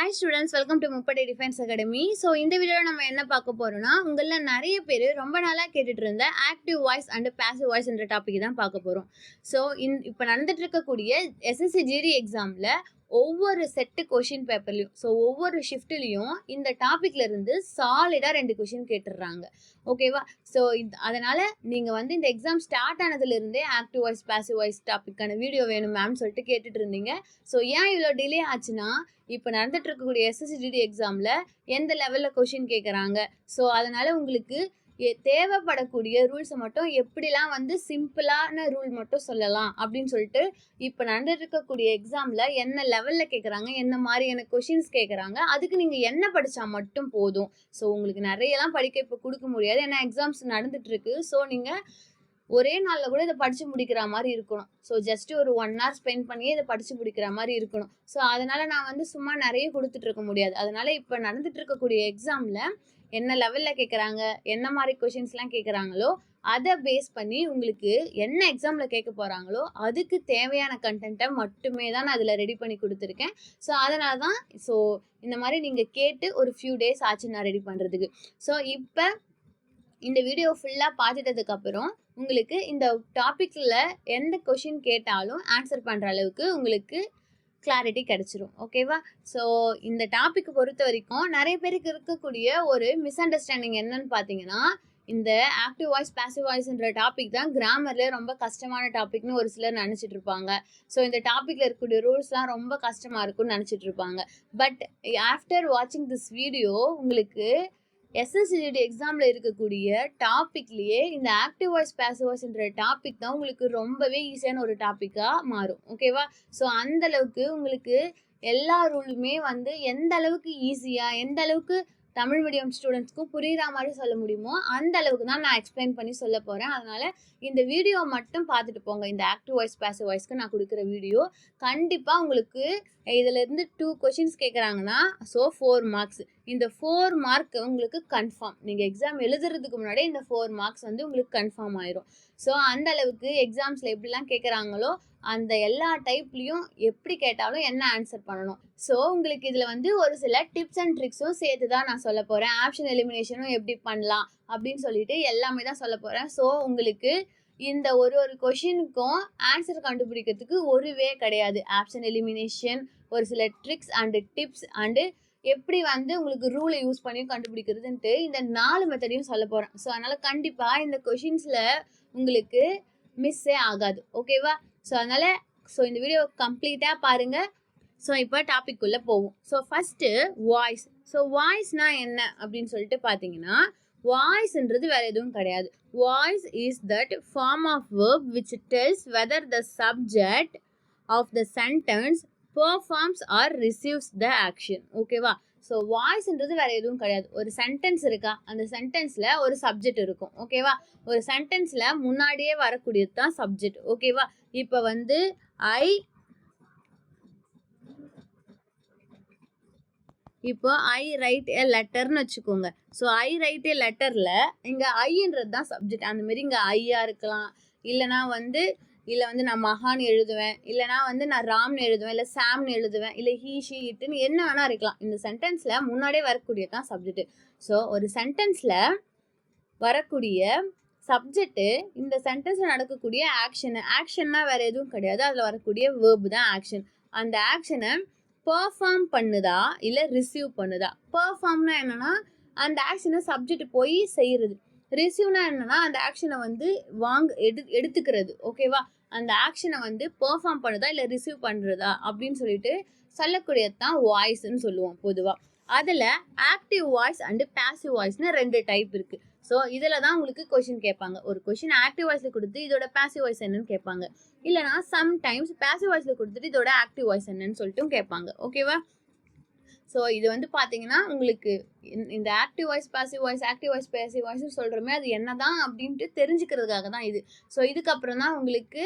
Hi students, welcome to முப்படை defence academy. So இந்த வீடியோவில் நம்ம என்ன பார்க்க போகிறோம்னா, உங்களில் நிறைய பேர் ரொம்ப நாளாக கேட்டுட்டு இருந்த active voice and passive voice என்ற டாபிக் தான் பார்க்க போகிறோம். ஸோ இப்போ நடந்துட்டு இருக்கக்கூடிய எஸ்எஸ்சி ஜிடி எக்ஸாமில் ஒவ்வொரு செட்டு கொஷின் பேப்பர்லையும் ஒவ்வொரு ஷிஃப்ட்லேயும் இந்த டாப்பிக்ல இருந்து சாலிடாக 2 கொஷின் கேட்டுடுறாங்க. ஓகேவா? ஸோ அதனால் நீங்கள் இந்த எக்ஸாம் ஸ்டார்ட் ஆனதுலேருந்தே ஆக்டிவ் வாய்ஸ் பாசிவ் வாய்ஸ் டாப்பிக்கான வீடியோ வேணும் மேம் சொல்லிட்டு கேட்டுட்டு இருந்தீங்க. ஸோ ஏன் இவ்வளோ டிலே ஆச்சுன்னா, இப்போ நடந்துட்டு இருக்கக்கூடிய எஸ்எஸ்சி ஜிடி எக்ஸாமில் எந்த லெவலில் கொஷின் கேட்குறாங்க, ஸோ அதனால் உங்களுக்கு தேவைப்படக்கூடிய ரூல்ஸை மட்டும் எப்படிலாம் சிம்பிளான ரூல் மட்டும் சொல்லலாம் அப்படின்னு சொல்லிட்டு இப்போ நடந்துட்டு இருக்கக்கூடிய எக்ஸாமில் என்ன லெவலில் கேட்குறாங்க, என்ன மாதிரியான கொஷின்ஸ் கேட்குறாங்க, அதுக்கு நீங்கள் என்ன படித்தா மட்டும் போதும். ஸோ உங்களுக்கு நிறையலாம் படிக்க இப்போ கொடுக்க முடியாது, ஏன்னா எக்ஸாம்ஸ் நடந்துட்டுருக்கு. ஸோ நீங்கள் ஒரே நாளில் கூட இதை படித்து முடிக்கிற மாதிரி இருக்கணும். ஸோ ஜஸ்ட்டு ஒரு 1 hour ஸ்பெண்ட் பண்ணியே இதை படித்து முடிக்கிற மாதிரி இருக்கணும். ஸோ அதனால் நான் சும்மா நிறைய கொடுத்துட்ருக்க முடியாது. அதனால் இப்போ நடந்துட்டு இருக்கக்கூடிய எக்ஸாமில் என்ன லெவலில் கேட்குறாங்க, என்ன மாதிரி கொஷின்ஸ்லாம் கேட்குறாங்களோ அதை பேஸ் பண்ணி உங்களுக்கு என்ன எக்ஸாமில் கேட்க போகிறாங்களோ அதுக்கு தேவையான கண்டென்ட்டை மட்டுமே தான் நான் அதில் ரெடி பண்ணி கொடுத்துருக்கேன். ஸோ அதனால தான் இந்த மாதிரி நீங்கள் கேட்டு ஒரு ஃபியூ டேஸ் ஆச்சு நான் ரெடி பண்ணுறதுக்கு. ஸோ இப்போ இந்த வீடியோ ஃபுல்லாக பார்த்துட்டதுக்கப்புறம் உங்களுக்கு இந்த டாப்பிக்கில் எந்த கொஷின் கேட்டாலும் ஆன்சர் பண்ணுற அளவுக்கு உங்களுக்கு கிளாரிட்டி கிடச்சிரும். ஓகேவா? ஸோ இந்த டாப்பிக்கை பொறுத்த வரைக்கும் நிறைய பேருக்கு இருக்கக்கூடிய ஒரு மிஸ் அண்டர்ஸ்டாண்டிங் என்னன்னு பார்த்தீங்கன்னா, இந்த ஆக்டிவ் வாய்ஸ் பாசிவ் வாய்ஸ்ன்ற டாபிக் தான் கிராமர்லேயே ரொம்ப கஷ்டமான டாபிக்னு ஒரு சிலர் நினச்சிட்டு இருப்பாங்க. ஸோ இந்த டாப்பிக்கில் இருக்கக்கூடிய ரூல்ஸ்லாம் ரொம்ப கஷ்டமாக இருக்கும்னு நினச்சிட்டு இருப்பாங்க. பட் ஆஃப்டர் வாட்சிங் திஸ் வீடியோ உங்களுக்கு எஸ்எஸ்சி ஜிடி எக்ஸாமில் இருக்கக்கூடிய டாப்பிக்லேயே இந்த ஆக்டிவ் வாய்ஸ் பாசிவ் வாய்ஸ்ன்ற டாபிக் தான் உங்களுக்கு ரொம்பவே ஈஸியான ஒரு டாப்பிக்காக மாறும். ஓகேவா? ஸோ அந்தளவுக்கு உங்களுக்கு எல்லா ரூலுமே எந்த அளவுக்கு ஈஸியாக, எந்த அளவுக்கு தமிழ் மீடியம் ஸ்டூடெண்ட்ஸ்க்கும் புரிகிற மாதிரி சொல்ல முடியுமோ அந்த அளவுக்கு தான் நான் எக்ஸ்பிளைன் பண்ணி சொல்ல போகிறேன். அதனால் இந்த வீடியோ மட்டும் பார்த்துட்டு போங்க. இந்த ஆக்டிவ் வாய்ஸ் பாசிவ் வாய்ஸ்க்கு நான் கொடுக்குற வீடியோ கண்டிப்பாக உங்களுக்கு இதிலேருந்து 2 கொஷின்ஸ் கேட்குறாங்கன்னா 4 மார்க்ஸ். இந்த 4 மார்க் உங்களுக்கு கன்ஃபார்ம். நீங்கள் எக்ஸாம் எழுதுறதுக்கு முன்னாடியே இந்த 4 மார்க்ஸ் உங்களுக்கு கன்ஃபார்ம் ஆயிரும். ஸோ அந்த அளவுக்கு எக்ஸாம்ஸில் எப்படிலாம் கேட்குறாங்களோ அந்த எல்லா டைப்லேயும் எப்படி கேட்டாலும் என்ன ஆன்சர் பண்ணணும். ஸோ உங்களுக்கு இதில் ஒரு சில டிப்ஸ் அண்ட் ட்ரிக்ஸும் சேர்த்து தான் நான் சொல்ல போகிறேன். ஆப்ஷன் எலிமினேஷனும் எப்படி பண்ணலாம் அப்படின்னு சொல்லிட்டு எல்லாமே தான் சொல்ல போகிறேன். ஸோ உங்களுக்கு இந்த ஒரு கொஷினுக்கும் ஆன்சர் கண்டுபிடிக்கிறதுக்கு ஒரு வே கிடையாது. ஆப்ஷன் எலிமினேஷன், ஒரு சில ட்ரிக்ஸ் அண்டு டிப்ஸ் அண்டு எப்படி உங்களுக்கு ரூலை யூஸ் பண்ணி கண்டுபிடிக்கிறதுன்ட்டு இந்த 4 மெத்தடையும் சொல்ல போகிறேன். ஸோ அதனால் கண்டிப்பாக இந்த கொஷின்ஸில் உங்களுக்கு மிஸ்ஸே ஆகாது. ஓகேவா? ஸோ அதனால் இந்த வீடியோ கம்ப்ளீட்டாக பாருங்கள். ஸோ இப்போ டாபிக் உள்ள போவோம். So first voice. ஸோ வாய்ஸ்னால் என்ன அப்படின்னு சொல்லிட்டு பார்த்தீங்கன்னா, வாய்ஸ்ன்றது வேறு எதுவும் கிடையாது. Voice is that form of verb which tells whether the subject of the sentence performs or receives the action. ஓகேவா? ஸோ வாய்ஸ்ன்றது வேறு எதுவும் கிடையாது. ஒரு சென்டென்ஸ் இருக்கா, அந்த சென்டென்ஸில் ஒரு சப்ஜெக்ட் இருக்கும். ஓகேவா? ஒரு சென்டென்ஸில் முன்னாடியே வரக்கூடியது தான் சப்ஜெக்ட். ஓகேவா? இப்போ ஐ ரைட் எ லெட்டர்னு வச்சுக்கோங்க. ஸோ ஐ ரைட் எ லெட்டரில் இங்கே ஐன்றது தான் சப்ஜெக்ட். அந்தமாரி இங்கே ஐயாக இருக்கலாம், இல்லைனா நான் மகான்னு எழுதுவேன், இல்லைனா நான் ராம்னு எழுதுவேன், இல்லை சாம்னு எழுதுவேன், இல்லை ஹீ ஷி இட்டுன்னு என்ன வேணா இருக்கலாம். இந்த சென்டென்ஸில் முன்னாடியே வரக்கூடியது தான் சப்ஜெக்ட். ஸோ ஒரு சென்டென்ஸில் வரக்கூடிய சப்ஜெக்ட்டு இந்த சென்டென்ஸில் நடக்கக்கூடிய ஆக்ஷன்னா வேறு எதுவும் கிடையாது. அதில் வரக்கூடிய வேர்பு தான் ஆக்ஷன். அந்த ஆக்ஷனை பெர்ஃபார்ம் பண்ணுதா இல்லை ரிசீவ் பண்ணுதா? பெர்ஃபார்ம்னா என்னென்னா அந்த ஆக்ஷனை சப்ஜெக்ட் போய் செய்கிறது. ரிசீவ்னா என்னென்னா அந்த ஆக்ஷனை எடுத்துக்கிறது. ஓகேவா? அந்த ஆக்ஷனை பெர்ஃபார்ம் பண்ணுதா இல்லை ரிசீவ் பண்ணுறதா அப்படின்னு சொல்லிட்டு சொல்லக்கூடியது தான் வாய்ஸ்ன்னு சொல்லுவோம் பொதுவாக. அதில் ஆக்டிவ் வாய்ஸ் அண்டு பாசிவ் வாய்ஸ்னு 2 டைப் இருக்குது. ஸோ இதில் தான் உங்களுக்கு கொஷின் கேட்பாங்க. ஒரு கொஷின் ஆக்டிவ் வாய்ஸில் கொடுத்து இதோட பாசிவ் வாய்ஸ் என்னன்னு கேட்பாங்க. இல்லைனா சம்டைம்ஸ் பாசிவ் வாய்ஸில் கொடுத்துட்டு இதோட ஆக்டிவ் வாய்ஸ் என்னன்னு சொல்லிட்டும் கேட்பாங்க. ஓகேவா? ஸோ இது பார்த்தீங்கன்னா உங்களுக்கு இந்த active voice passive voice, active voice passive வாய்ஸ்னு சொல்கிறோமே அது என்ன தான் அப்படின்ட்டு தெரிஞ்சுக்கிறதுக்காக தான் இது. ஸோ இதுக்கப்புறம் தான் உங்களுக்கு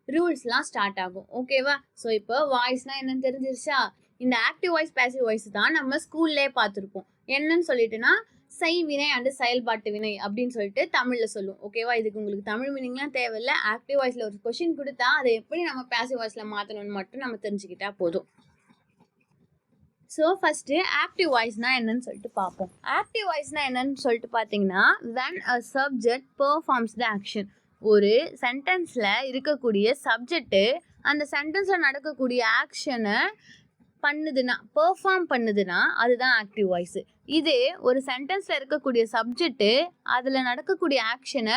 ரூல்ஸ்லாம் ஸ்டார்ட் ஆகும். ஓகேவா? ஸோ இப்போ வாய்ஸ்னால் என்னன்னு தெரிஞ்சிருச்சா? இந்த ஆக்டிவ் வாய்ஸ் பாசிவ் வாய்ஸ் தான் நம்ம ஸ்கூல்லே பார்த்துருப்போம். என்னன்னு சொல்லிட்டுனா செய்வினை அண்டு செயல்பாட்டு வினை அப்படின்னு சொல்லிட்டு தமிழில் சொல்லுவோம். ஓகேவா? இதுக்கு உங்களுக்கு தமிழ் மீனிங்லாம் தேவையில்லை. ஆக்டிவ் வாய்ஸில் ஒரு கொஷின் கொடுத்தா அதை எப்படி நம்ம பாசிவ் வாய்ஸில் மாற்றணும்னு மட்டும் நம்ம தெரிஞ்சுக்கிட்டா போதும். ஸோ ஃபஸ்ட்டு ஆக்டிவ் வாய்ஸ்னால் என்னன்னு சொல்லிட்டு பார்ப்போம். ஆக்டிவ் வாய்ஸ்னால் என்னன்னு சொல்லிட்டு பார்த்தீங்கன்னா, when a subject performs the action. ஒரு சென்டென்ஸில் இருக்கக்கூடிய சப்ஜெக்ட்டு அந்த சென்டென்ஸில் நடக்கக்கூடிய ஆக்ஷனை பெர்ஃபார்ம் பண்ணுதுன்னா அதுதான் ஆக்டிவ் வாய்ஸு. இதே ஒரு சென்டென்ஸில் இருக்கக்கூடிய சப்ஜெக்ட்டு அதில் நடக்கக்கூடிய ஆக்ஷனை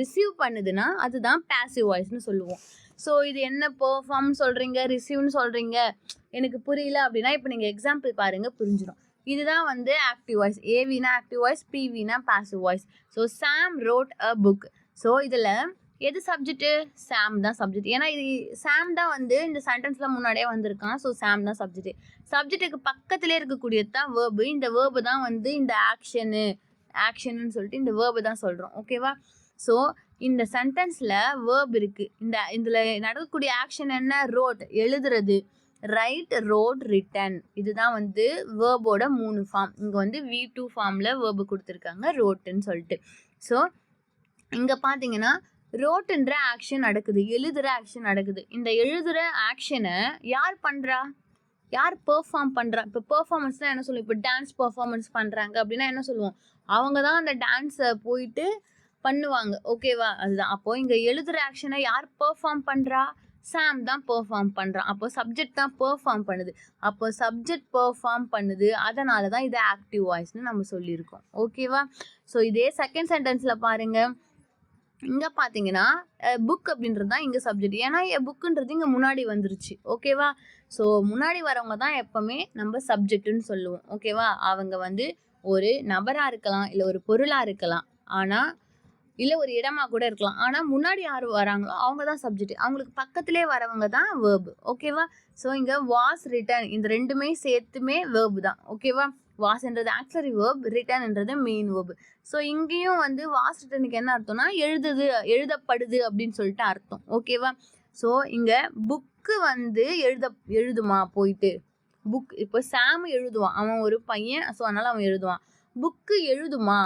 ரிசீவ் பண்ணுதுன்னா அதுதான் பேசிவ் வாய்ஸ்னு சொல்லுவோம். ஸோ இது என்ன பெர்ஃபார்ம் சொல்கிறீங்க, ரிசீவ்னு சொல்கிறீங்க, எனக்கு புரியல அப்படின்னா இப்போ நீங்கள் எக்ஸாம்பிள் பாருங்கள், புரிஞ்சிடும். இதுதான் வந்து ஆக்டிவ் வாய்ஸ். ஏவினா ஆக்டிவ் வாய்ஸ், பிவினா passive voice. So Sam wrote a book. So இதில் எது சப்ஜெக்ட்டு? சாம் தான் சப்ஜெக்ட். ஏன்னா இது சாம் தான் வந்து இந்த சென்டென்ஸில் முன்னாடியே வந்திருக்கான். ஸோ சாம் தான் சப்ஜெக்ட். சப்ஜெக்ட்டுக்கு பக்கத்துலேயே இருக்கக்கூடியது தான் வேர்பு. இந்த வேர்பு தான் வந்து இந்த ஆக்ஷன்னு சொல்லிட்டு இந்த வேர்பு தான் சொல்கிறோம். ஓகேவா? ஸோ இந்த சென்டென்ஸில் வேர்ப் இருக்குது. இதில் நடக்கக்கூடிய ஆக்ஷன் என்ன? ரோட், எழுதுறது. Write, wrote, written. இதுதான் வந்து வேர்போட 3 ஃபார்ம். இங்கே வந்து V2 ஃபார்மில் வேர்பு கொடுத்துருக்காங்க, ரோட்டுன்னு சொல்லிட்டு. ஸோ இங்கே பார்த்தீங்கன்னா ரோட்டுன்ற ஆக்ஷன் நடக்குது, எழுதுகிற ஆக்ஷன் நடக்குது. இந்த எழுதுகிற ஆக்ஷனை யார் பண்ணுறா? யார் பெர்ஃபார்ம் பண்ணுறா? இப்போ பெர்ஃபார்மன்ஸ்னால் என்ன சொல்லுவோம்? இப்போ டான்ஸ் பெர்ஃபார்மன்ஸ் பண்ணுறாங்க அப்படின்னா என்ன சொல்லுவோம்? அவங்க தான் அந்த டான்ஸை போயிட்டு பண்ணுவாங்க. ஓகேவா? அதுதான். அப்போது இங்கே எழுதுகிற ஆக்ஷனை யார் பெர்ஃபார்ம் பண்ணுறா? சாம் தான் பெர்ஃபார்ம் பண்ணுறான். அப்போ சப்ஜெக்ட் தான் பெர்ஃபார்ம் பண்ணுது. அப்போ சப்ஜெக்ட் பெர்ஃபார்ம் பண்ணுது, அதனால தான் இது ஆக்டிவ் வாய்ஸ்னு நம்ம சொல்லியிருக்கோம். ஓகேவா? ஸோ இதே செகண்ட் சென்டென்ஸில் பாருங்கள். இங்கே பார்த்தீங்கன்னா புக் அப்படின்றது தான் இங்கே சப்ஜெக்ட். ஏன்னா புக்குன்றது இங்கே முன்னாடி வந்துருச்சு. ஓகேவா? ஸோ முன்னாடி வரவங்க தான் எப்போவுமே நம்ம சப்ஜெக்ட்டுன்னு சொல்லுவோம். ஓகேவா? அவங்க வந்து ஒரு நபராக இருக்கலாம், இல்லை ஒரு பொருளாக இருக்கலாம், இல்லை ஒரு இடமா கூட இருக்கலாம். ஆனால் முன்னாடி யார் வராங்களோ அவங்க தான் சப்ஜெக்ட். அவங்களுக்கு பக்கத்துலேயே வரவங்க தான் வேர்பு. ஓகேவா? ஸோ இங்கே வாஸ், ரிட்டன், இந்த ரெண்டுமே சேர்த்துமே வேர்பு தான். ஓகேவா? வாஸ்ன்றது ஆக்சிலரி வேர்ப், ரிட்டன்ன்றது மெயின் வேர்பு. ஸோ இங்கேயும் வந்து வாஸ் ரிட்டனுக்கு என்ன அர்த்தம்னா எழுதப்படுது அப்படின்னு சொல்லிட்டு அர்த்தம். ஓகேவா? ஸோ இங்கே புக்கு வந்து எழுதுமா போயிட்டு புக். இப்போ சாம் எழுதுவான், அவன் ஒரு பையன். ஸோ அதனால் அவன் எழுதுவான். புக்கு எழுதுமா?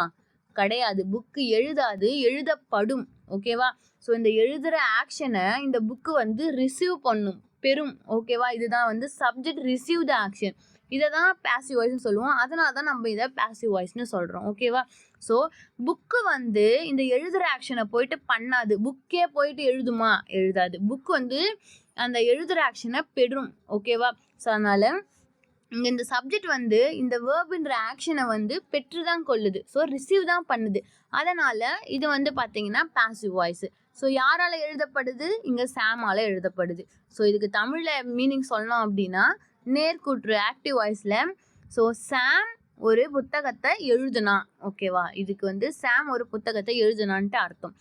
கிடையாது. புக்கு எழுதாது, எழுதப்படும். ஓகேவா? ஸோ இந்த எழுதுகிற ஆக்ஷனை இந்த புக்கு வந்து ரிசீவ் பண்ணும், பெறும். ஓகேவா? இதுதான் வந்து சப்ஜெக்ட் ரிசீவ் த ஆக்ஷன். இதை தான் பேசிவ் வாய்ஸ்னு சொல்லுவோம். அதனால தான் நம்ம இதை பேசிவ் வாய்ஸ்னு சொல்கிறோம். ஓகேவா? ஸோ புக்கு வந்து இந்த எழுதுகிற ஆக்ஷனை போயிட்டு பண்ணாது. புக்கே போயிட்டு எழுதுமா? எழுதாது. புக்கு வந்து அந்த எழுதுகிற ஆக்ஷனை பெறும். ஓகேவா? ஸோ அதனால் இங்கே இந்த சப்ஜெக்ட் வந்து இந்த வேர்புன்ற ஆக்ஷனை வந்து பெற்று தான் கொள்ளுது. ஸோ ரிசீவ் தான் பண்ணுது. அதனால் இது வந்து பார்த்தீங்கன்னா பாசிவ் வாய்ஸு. ஸோ யாரால் எழுதப்படுது? இங்கே சாமால் எழுதப்படுது. ஸோ இதுக்கு தமிழில் மீனிங் சொல்லணும் அப்படின்னா நேர்கூற்று, ஆக்டிவ் வாய்ஸில். ஸோ சாம் ஒரு புத்தகத்தை எழுதுனா. ஓகேவா? இதுக்கு வந்து சாம் ஒரு புத்தகத்தை எழுதுனான்ட்டு அர்த்தம்.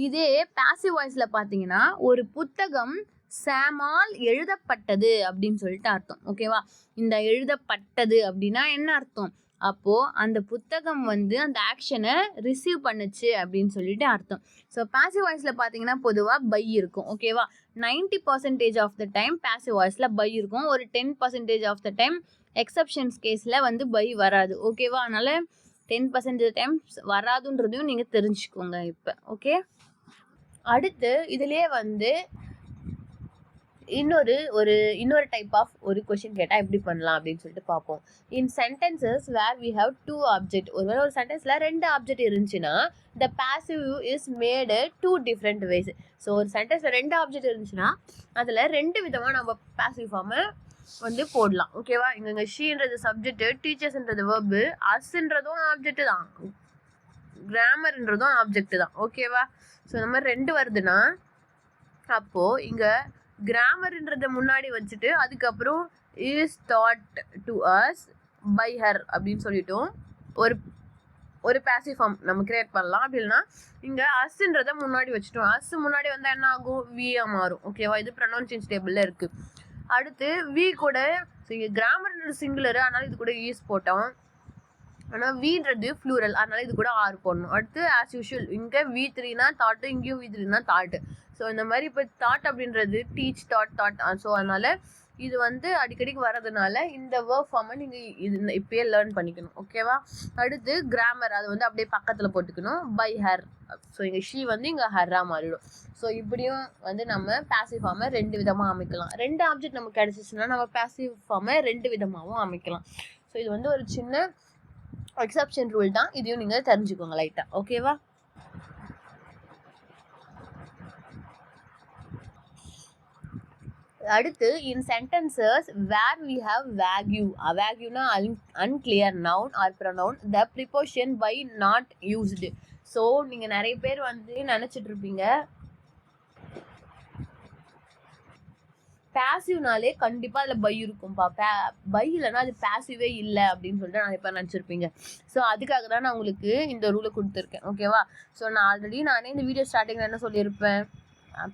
இதே பாசிவ் வாய்ஸில் பார்த்தீங்கன்னா ஒரு புத்தகம் சாமால் எழுதப்பட்டது அப்படின்னு சொல்லிட்டு அர்த்தம். ஓகேவா? இந்த எழுதப்பட்டது அப்படின்னா என்ன அர்த்தம்? அப்போது அந்த புத்தகம் வந்து அந்த ஆக்ஷனை ரிசீவ் பண்ணுச்சு அப்படின்னு சொல்லிட்டு அர்த்தம். ஸோ பாசிவ் வாய்ஸில் பார்த்தீங்கன்னா பொதுவாக பை இருக்கும். ஓகேவா? 90% ஆஃப் த டைம் பாசிவ் வாய்ஸில் பை இருக்கும். ஒரு 10% ஆஃப் த டைம் எக்ஸப்ஷன்ஸ் கேஸில் வந்து பை வராது. ஓகேவா? அதனால் 10% டைம்ஸ் வராதுன்றதையும் நீங்கள் தெரிஞ்சுக்கோங்க இப்போ. ஓகே, அடுத்து இதுலேயே வந்து இன்னொரு டைப் ஆஃப் ஒரு கொஷின் கேட்டால் எப்படி பண்ணலாம் அப்படின்னு சொல்லிட்டு பார்ப்போம். In sentences where we have 2 object. ஒருவேளை ஒரு சென்டென்ஸில் 2 ஆப்ஜெக்ட் இருந்துச்சுன்னா the passive is made 2 different ways. So ஒரு சென்டென்ஸில் 2 ஆப்ஜெக்ட் இருந்துச்சுன்னா அதில் 2 விதமாக நம்ம பாசிவ் ஃபார்மை வந்து போடலாம். ஓகேவா? இங்கே ஷீன்றது சப்ஜெக்ட்டு, டீச்சர்ஸ்ன்றது வேர்பு, அஸ்ன்றதும் ஆப்ஜெக்ட் தான், கிராமர்ன்றதும் ஆப்ஜெக்ட் தான். ஓகேவா? ஸோ இந்த மாதிரி 2 வருதுன்னா அப்போது இங்கே கிராமர்ன்றதை முன்னாடி வச்சுட்டு அதுக்கப்புறம் is taught to us by her அப்படின்னு சொல்லிட்டோம் ஒரு பாசிவ் ஃபார்ம் நம்ம கிரியேட் பண்ணலாம். அப்படி இல்லைன்னா இங்கே அஸ்ன்றதை முன்னாடி வச்சுட்டோம். அஸ் முன்னாடி வந்தால் என்ன ஆகும்? வியாக மாறும். ஓகேவா? இது ப்ரொனவுன்சியேஷன் டேபிளில் இருக்குது. அடுத்து வி கூட இங்கே கிராமர்ன்றது சிங்குலரு, அதனால் இது கூட ஈஸ் போட்டோம். ஆனால் வீன்றது ஃப்ளூரல், அதனால் இது கூட ஆர் போடணும். அடுத்து ஆஸ் யூஷுவல் இங்கே V3னா தாட்டு, இங்கேயும் V3னா தாட்டு. ஸோ இந்த மாதிரி இப்போ தாட் அப்படின்றது டீச், தாட். ஸோ அதனால் இது வந்து அடிக்கடிக்கு வர்றதுனால இந்த வேர்ப் ஃபார்மை நீங்கள் இப்பயே லேர்ன் பண்ணிக்கணும். ஓகேவா? அடுத்து கிராமர், அது வந்து அப்படியே பக்கத்தில் போட்டுக்கணும். பை ஹர், ஸோ இங்கே ஷீ வந்து இங்கே ஹர்ரா மாறிடும். ஸோ இப்படியும் வந்து நம்ம பேசிவ் ஃபார்மை 2 விதமாக அமைக்கலாம். 2 ஆப்ஜெக்ட் நமக்கு கிடைச்சிச்சுன்னா நம்ம பேசிவ் ஃபார்மை 2 விதமாகவும் அமைக்கலாம். ஸோ இது வந்து ஒரு சின்ன எக்ஸப்ஷன் ரூல் தான், இதையும் நீங்கள் தெரிஞ்சுக்கோங்க லைட்டாக. ஓகேவா? அடுத்து in sentences where we have vague, vagueனா unclear noun or pronoun, the preposition by not used. So நீங்கள் நிறைய பேர் வந்து நினச்சிட்டு இருப்பீங்க பேசிவ்னாலே கண்டிப்பாக அதில் பை இருக்கும்பா, பை இல்லைன்னா அது பேசிவே இல்லை அப்படின்னு சொல்லிட்டு நான் இப்போ நினச்சிருப்பீங்க. ஸோ அதுக்காக தான் நான் உங்களுக்கு இந்த ரூலை கொடுத்துருக்கேன். ஓகேவா? ஸோ நானே இந்த வீடியோ ஸ்டார்டிங்கில் என்ன சொல்லியிருப்பேன்,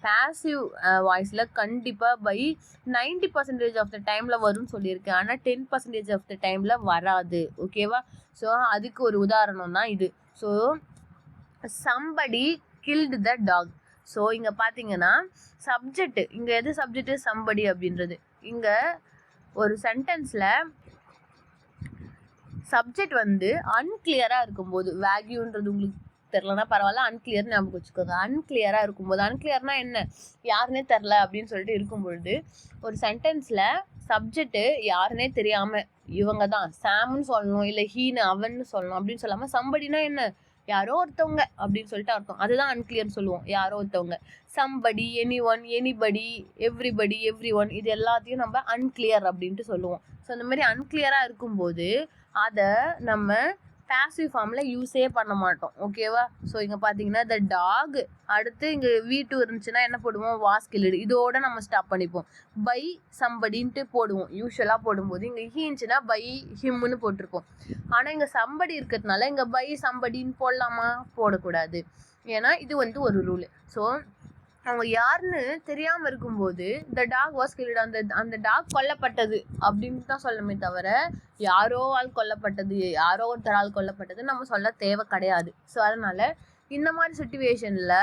பேசிவ் வாய்ஸில் கண்டிப்பாக பை 90% ஆஃப் த டைமில் வரும்னு சொல்லியிருக்கேன். ஆனால் 10% ஆஃப் த டைமில் வராது. ஓகேவா? ஸோ அதுக்கு ஒரு உதாரணம் தான் இது. So somebody killed the dog. So இங்கே பார்த்தீங்கன்னா சப்ஜெக்ட், இங்கே எது சப்ஜெக்ட், somebody அப்படின்றது. இங்கே ஒரு சென்டென்ஸில் சப்ஜெக்ட் வந்து அன்கிளியராக இருக்கும்போது, வேக்யூன்றது உங்களுக்கு தெரிலனா பரவாயில்ல, அன்கிளியர் ஞாபகம் வச்சுக்கோங்க. அன்கிளியராக இருக்கும்போது, அன்கிளியர்னா என்ன, யாருன்னே தெரில அப்படின்னு சொல்லிட்டு இருக்கும்பொழுது ஒரு சென்டென்ஸில் சப்ஜெக்ட்டு யாருன்னே தெரியாமல் இவங்க தான் சாம்னு சொல்லணும், இல்லை ஹீனு அவன்னு சொல்லணும் அப்படின்னு சொல்லாமல் சம்படினா என்ன, யாரோ ஒருத்தவங்க அப்படின்னு சொல்லிட்டு அர்த்தம். அதுதான் அன்கிளியர்னு சொல்லுவோம், யாரோ ஒருத்தவங்க. Somebody, any one, anybody, everybody, every one, இது எல்லாத்தையும் நம்ம அன்கிளியர் அப்படின்ட்டு சொல்லுவோம். ஸோ இந்த மாதிரி அன்கிளியராக இருக்கும்போது அதை நம்ம பேசிவ் ஃபார்மில் யூஸே பண்ண மாட்டோம். ஓகேவா? ஸோ இங்கே பார்த்தீங்கன்னா த டாக், அடுத்து இங்கே V2 இருந்துச்சுன்னா என்ன போடுவோம், வாஸ் கில்டு, இதோட நம்ம ஸ்டாப் பண்ணிப்போம். பை சம்படின்ட்டு போடுவோம் யூஸ்வலாக. போடும்போது இங்கே ஹீ இருந்துச்சுன்னா பை ஹிம்னு போட்டிருப்போம். ஆனால் இங்கே சம்படி இருக்கிறதுனால இங்கே பை சம்படின்னு போடலாமா, போடக்கூடாது. ஏன்னா இது வந்து ஒரு ரூல். ஸோ அவங்க யாருன்னு தெரியாமல் இருக்கும்போது த டாக் வாஸ் கில்டு, அந்த டாக் கொல்லப்பட்டது அப்படின்னு தான் சொல்லமே தவிர யாரோ ஆள் கொல்லப்பட்டது, யாரோ ஒருத்தரால் கொல்லப்பட்டது நம்ம சொல்ல தேவை கிடையாது. ஸோ அதனால் இந்த மாதிரி சுச்சுவேஷனில்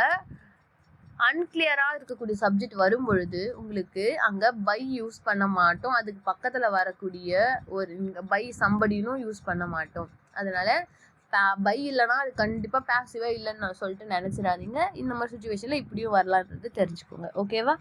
அன்கிளியராக இருக்கக்கூடிய சப்ஜெக்ட் வரும் பொழுது உங்களுக்கு அங்கே பை யூஸ் பண்ண மாட்டோம். அதுக்கு பக்கத்தில் வரக்கூடிய ஒரு பை சம்படினும் யூஸ் பண்ண மாட்டோம். அதனால் பை இல்லைனா அது கண்டிப்பாக பேசிவே இல்லைன்னு நான் சொல்லிட்டு நினச்சிடாதீங்க. இந்த மாதிரி சுச்சுவேஷனில் இப்படியும் வரலான்றது தெரிஞ்சுக்கோங்க. ஓகேவா?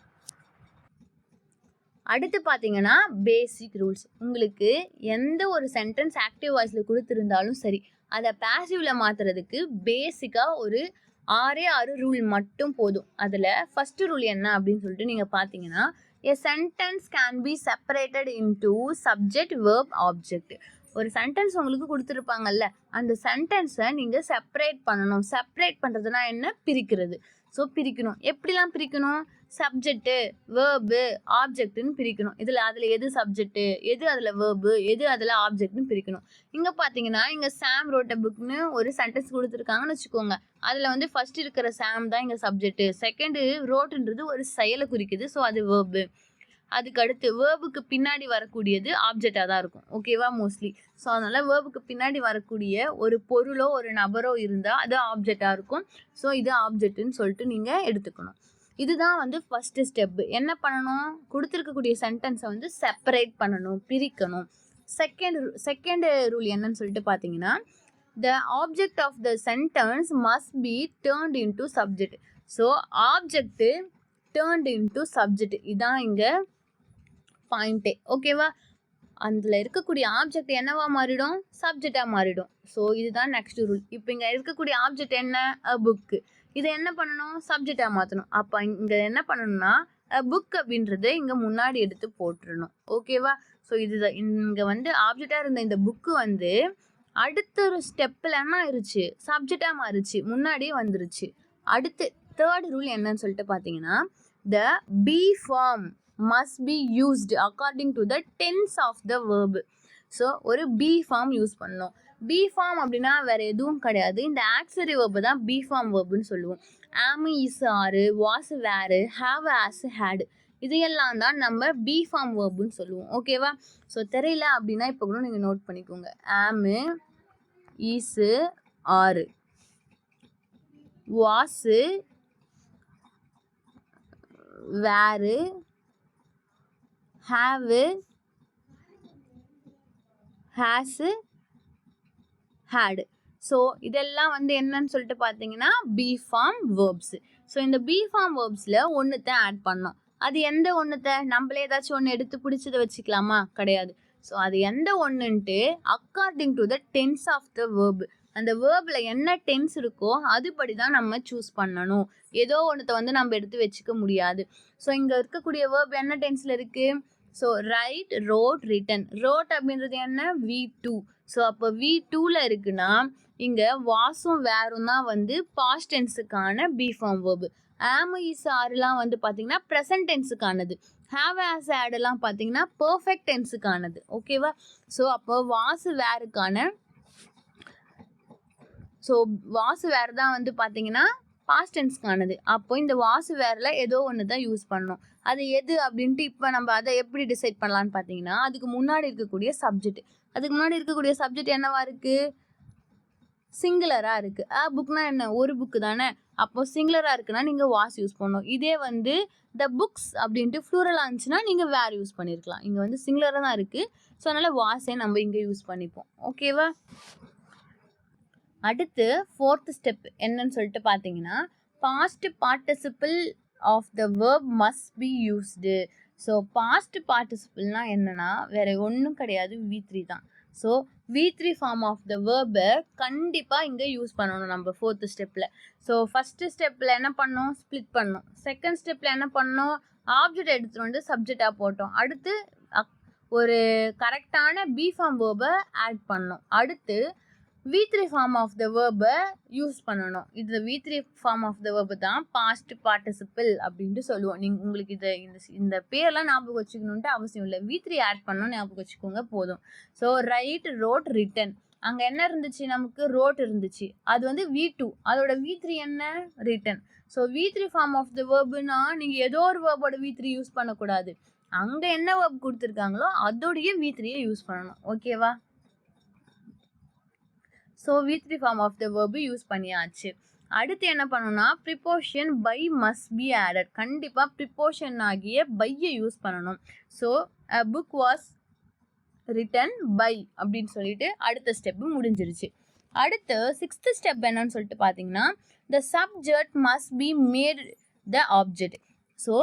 அடுத்து பார்த்தீங்கன்னா பேசிக் ரூல்ஸ். உங்களுக்கு எந்த ஒரு சென்டென்ஸ் ஆக்டிவ் வாய்ஸில் கொடுத்துருந்தாலும் சரி, அதை பேசிவில் மாற்றுறதுக்கு பேசிக்காக ஒரு 6 ரூல் மட்டும் போதும். அதில் ஃபஸ்ட்டு ரூல் என்ன அப்படின்னு சொல்லிட்டு நீங்கள் பார்த்தீங்கன்னா, a sentence can be separated into subject, verb, object. ஒரு சென்டென்ஸ் உங்களுக்கு கொடுத்துருப்பாங்கல்ல, அந்த சென்டென்ஸை நீங்கள் செப்பரேட் பண்ணணும். செப்பரேட் பண்ணுறதுனா என்ன, பிரிக்கிறது. ஸோ பிரிக்கணும். எப்படிலாம் பிரிக்கணும், சப்ஜெக்ட்டு, வேர்பு, ஆப்ஜெக்ட்டுன்னு பிரிக்கணும். அதில் எது சப்ஜெக்ட்டு, எது அதில் வேர்பு, எது அதில் ஆப்ஜெக்ட்னு பிரிக்கணும். இங்கே பார்த்தீங்கன்னா இங்கே சாம் ரோட் அ புக்னு ஒரு சென்டென்ஸ் கொடுத்துருக்காங்கன்னு வச்சுக்கோங்க. அதில் வந்து ஃபர்ஸ்ட் இருக்கிற சாம் தான் இங்கே சப்ஜெக்ட்டு, செகண்டு ரோட்டுன்றது ஒரு செயலை குறிக்குது, ஸோ அது வேர்பு. அதுக்கு அடுத்து வேர்புக்கு பின்னாடி வரக்கூடியது ஆப்ஜெக்டாக தான் இருக்கும். ஓகேவா? மோஸ்ட்லி. ஸோ அதனால் வேர்புக்கு பின்னாடி வரக்கூடிய ஒரு பொருளோ ஒரு நபரோ இருந்தால் அது ஆப்ஜெக்டாக இருக்கும். ஸோ இது ஆப்ஜெக்ட்டுன்னு சொல்லிட்டு நீங்கள் எடுத்துக்கணும். இதுதான் வந்து ஃபஸ்ட்டு ஸ்டெப்பு. என்ன பண்ணணும், கொடுத்துருக்கக்கூடிய சென்டென்ஸை வந்து செப்பரேட் பண்ணணும், பிரிக்கணும். செகண்ட் ரூல் என்னன்னு சொல்லிட்டு பார்த்தீங்கன்னா, the object of the sentence must be turned into subject. So object turned into subject, இதான் இங்கே பாயிண்ட்டே. ஓகேவா? அதில் இருக்கக்கூடிய ஆப்ஜெக்ட் என்னவா மாறிடும், சப்ஜெக்டாக மாறிடும். ஸோ இதுதான் நெக்ஸ்ட் ரூல். இப்போ இங்கே இருக்கக்கூடிய ஆப்ஜெக்ட் என்ன, அ புக்கு, இதை என்ன பண்ணணும், சப்ஜெக்டாக மாற்றணும். அப்போ இங்கே என்ன பண்ணணும்னா புக் அப்படின்றது இங்கே முன்னாடி எடுத்து போட்டுடணும். ஓகேவா? ஸோ இதுதான் இங்கே வந்து ஆப்ஜெக்டாக இருந்த இந்த புக்கு வந்து அடுத்த ஒரு ஸ்டெப்பில் என்ன ஆயிடுச்சு, சப்ஜெக்டாக மாறிச்சு, முன்னாடியே வந்துருச்சு. அடுத்து தேர்ட் ரூல் என்னன்னு சொல்லிட்டு பார்த்தீங்கன்னா, the be form must be used according to the tense of the verb. So ஒரு பி ஃபார்ம் யூஸ் பண்ணணும். பி ஃபார்ம் அப்படின்னா வேறு எதுவும் கிடையாது, இந்த ஆக்சரி வேர்பு தான் பி ஃபார்ம் வேர்புன்னு சொல்லுவோம். ஆமு, இஸ், ஆறு, வாஸ், வேறு, ஹாவ், ஆஸ், ஹேடு, இதையெல்லாம் தான் நம்ம பி ஃபார்ம் வேர்புன்னு சொல்லுவோம். ஓகேவா? ஸோ தெரியல அப்படின்னா இப்போ கூட நீங்கள் நோட் பண்ணிக்கோங்க. ஆமு, இஸு, ஆறு, வாஸு, வேறு, have, has, had. ஸோ இதெல்லாம் வந்து என்னன்னு சொல்லிட்டு பார்த்தீங்கன்னா பி ஃபார்ம் வேர்ப்ஸ். ஸோ இந்த பி ஃபார்ம் வேர்ப்ஸில் ஒன்றுத்தை ஆட் பண்ணோம். அது எந்த ஒன்றுத்தை நம்மளே ஏதாச்சும் ஒன்று எடுத்து பிடிச்சதை வச்சுக்கலாமா? கிடையாது. ஸோ அது எந்த ஒன்றுன்ட்டு according to the tense of the verb, அந்த வேர்பில் என்ன டென்ஸ் இருக்கோ அதுபடி தான் நம்ம சூஸ் பண்ணணும். ஏதோ ஒன்றத்தை வந்து நம்ம எடுத்து வச்சுக்க முடியாது. ஸோ இங்கே இருக்கக்கூடிய வேர்ப் என்ன டென்ஸில் இருக்குது? So write, wrote, written. Wrote அப்படின்றது என்ன? V2. ஸோ அப்போ V2ல இருக்குன்னா இங்கே வாசும் வேறும் தான் வந்து பாஸ்ட் டென்ஸுக்கான பி ஃபார்ம் வேர்பு. ஆம், இஸ், ஆறுலாம் வந்து பார்த்தீங்கன்னா ப்ரெசன்ட் டென்ஸுக்கானது. ஹேவ், ஆஸ், ஆடெல்லாம் பார்த்தீங்கன்னா பர்ஃபெக்ட் டென்ஸுக்கானது. ஓகேவா? ஸோ அப்போ வாசு வேறுக்கான வாசு வேறு தான் வந்து பார்த்தீங்கன்னா பாஸ்ட் டென்ஸ்க்கானது. அப்போ இந்த வாசு வேரில் ஏதோ ஒன்று தான் யூஸ் பண்ணணும். அது எது அப்படின்ட்டு இப்போ நம்ம அதை எப்படி டிசைட் பண்ணலான்னு பார்த்தீங்கன்னா அதுக்கு முன்னாடி இருக்கக்கூடிய சப்ஜெக்ட். அதுக்கு முன்னாடி இருக்கக்கூடிய சப்ஜெக்ட் என்னவா இருக்குது? சிங்குலராக இருக்குது. புக்னா என்ன? ஒரு புக்கு தானே. அப்போ சிங்குலராக இருக்குன்னா நீங்கள் வாஸ் யூஸ் பண்ணணும். இதே வந்து த புக்ஸ் அப்படின்ட்டு ஃப்ளூரலாக இருந்துச்சுன்னா நீங்கள் வேறு யூஸ் பண்ணியிருக்கலாம். இங்கே வந்து சிங்குலராக தான் இருக்குது. ஸோ அதனால் வாஸே நம்ம இங்கே யூஸ் பண்ணிப்போம். ஓகேவா? அடுத்து 4th ஸ்டெப் என்னன்னு சொல்லிட்டு பார்த்தீங்கன்னா past participle of the verb must be used. So past பார்ட்டிசிபிள்னா என்னன்னா வேற ஒன்றும் கிடையாது, V3 தான். ஸோ V3 ஃபார்ம் ஆஃப் த வேர்பை கண்டிப்பாக இங்கே யூஸ் பண்ணணும் நம்ம 4th ஸ்டெப்பில். ஸோ ஃபஸ்ட்டு ஸ்டெப்பில் என்ன பண்ணோம்? ஸ்ப்ளிட் பண்ணோம். செகண்ட் ஸ்டெப்பில் என்ன பண்ணோம்? ஆப்ஜெக்ட் எடுத்துகிட்டு வந்து சப்ஜெக்டாக போட்டோம். அடுத்து ஒரு கரெக்டான பி ஃபார்ம் வேர்பை ஆட் பண்ணோம். அடுத்து V3 ஃபார்ம் ஆஃப் த வேர்பை யூஸ் பண்ணணும். இது V3 form of the verb தான் பாஸ்ட் பார்ட்டிசிபிள் அப்படின்ட்டு சொல்லுவோம். நீங்கள் உங்களுக்கு இந்த பேர்லாம் ஞாபகம் வச்சுக்கணுன்ட்டு அவசியம் இல்லை. V3 ஆட் பண்ணணும், ஞாபகம் வச்சுக்கோங்க போதும். So write, wrote, written. அங்கே என்ன இருந்துச்சு? நமக்கு ரோட் இருந்துச்சு. அது வந்து V2. அதோட V3 என்ன? Written. So V3 form of the வேர்புனா நீங்கள் ஏதோ ஒரு வேர்போட V3 யூஸ் பண்ணக்கூடாது. அங்கே என்ன வேர்ப் கொடுத்துருக்காங்களோ அதோடைய V3யை யூஸ் பண்ணணும். ஓகேவா? So V3 form of the verb use பண்ணியாச்சு. அடுத்து என்ன பண்ணணும்னா preposition by must be added. கண்டிப்பாக ப்ரிப்போஷன் ஆகிய பையை யூஸ் பண்ணணும். So a book was written by அப்படின்னு சொல்லிட்டு அடுத்த ஸ்டெப்பு முடிஞ்சிருச்சு. அடுத்து 6th ஸ்டெப் என்னன்னு சொல்லிட்டு பார்த்தீங்கன்னா the subject must be made the object. So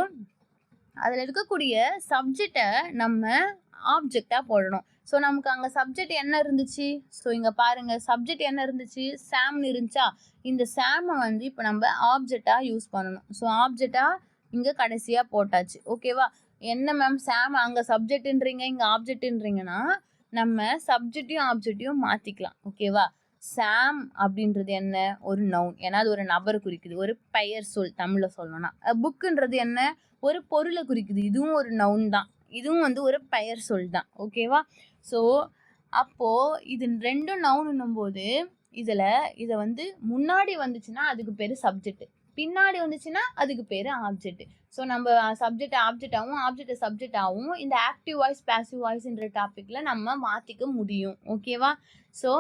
அதில் இருக்கக்கூடிய சப்ஜெக்டை நம்ம ஆப்ஜெக்டாக போடணும். ஸோ நமக்கு அங்கே சப்ஜெக்ட் என்ன இருந்துச்சு? ஸோ இங்கே பாருங்கள், சப்ஜெக்ட் என்ன இருந்துச்சு? சாம்னு இருந்துச்சா? இந்த சாமை வந்து இப்போ நம்ம ஆப்ஜெக்டாக யூஸ் பண்ணணும். ஸோ ஆப்ஜெக்டாக இங்கே கடைசியாக போட்டாச்சு. ஓகேவா? என்ன மேம் சாம் அங்கே சப்ஜெக்ட்ன்றீங்க இங்கே ஆப்ஜெக்ட்ன்றீங்கன்னா நம்ம சப்ஜெக்டையும் ஆப்ஜெக்டையும் மாற்றிக்கலாம். ஓகேவா? சாம் அப்படின்றது என்ன? ஒரு நவுன். ஏன்னா அது ஒரு நபரை குறிக்குது, ஒரு பெயர் சொல் தமிழில் சொல்லணும்னா. புக்குன்றது என்ன? ஒரு பொருளை குறிக்குது, இதுவும் ஒரு நவுன் தான், இதுவும் வந்து ஒரு பெயர் சொல் தான். ஓகேவா? ஸோ அப்போது இது ரெண்டும் நவுன்னும் போது இதை வந்து முன்னாடி வந்துச்சுன்னா அதுக்கு பேர் சப்ஜெக்ட், பின்னாடி வந்துச்சுன்னா அதுக்கு பேர் ஆப்ஜெக்ட். ஸோ நம்ம சப்ஜெக்ட் ஆப்ஜெக்டாகவும் ஆப்ஜெக்ட் சப்ஜெக்டாகவும் இந்த ஆக்டிவ் வாய்ஸ் பேசிவ் வாய்ஸ்ன்ற டாப்பிக்கில் நம்ம மாற்றிக்க முடியும். ஓகேவா? ஸோ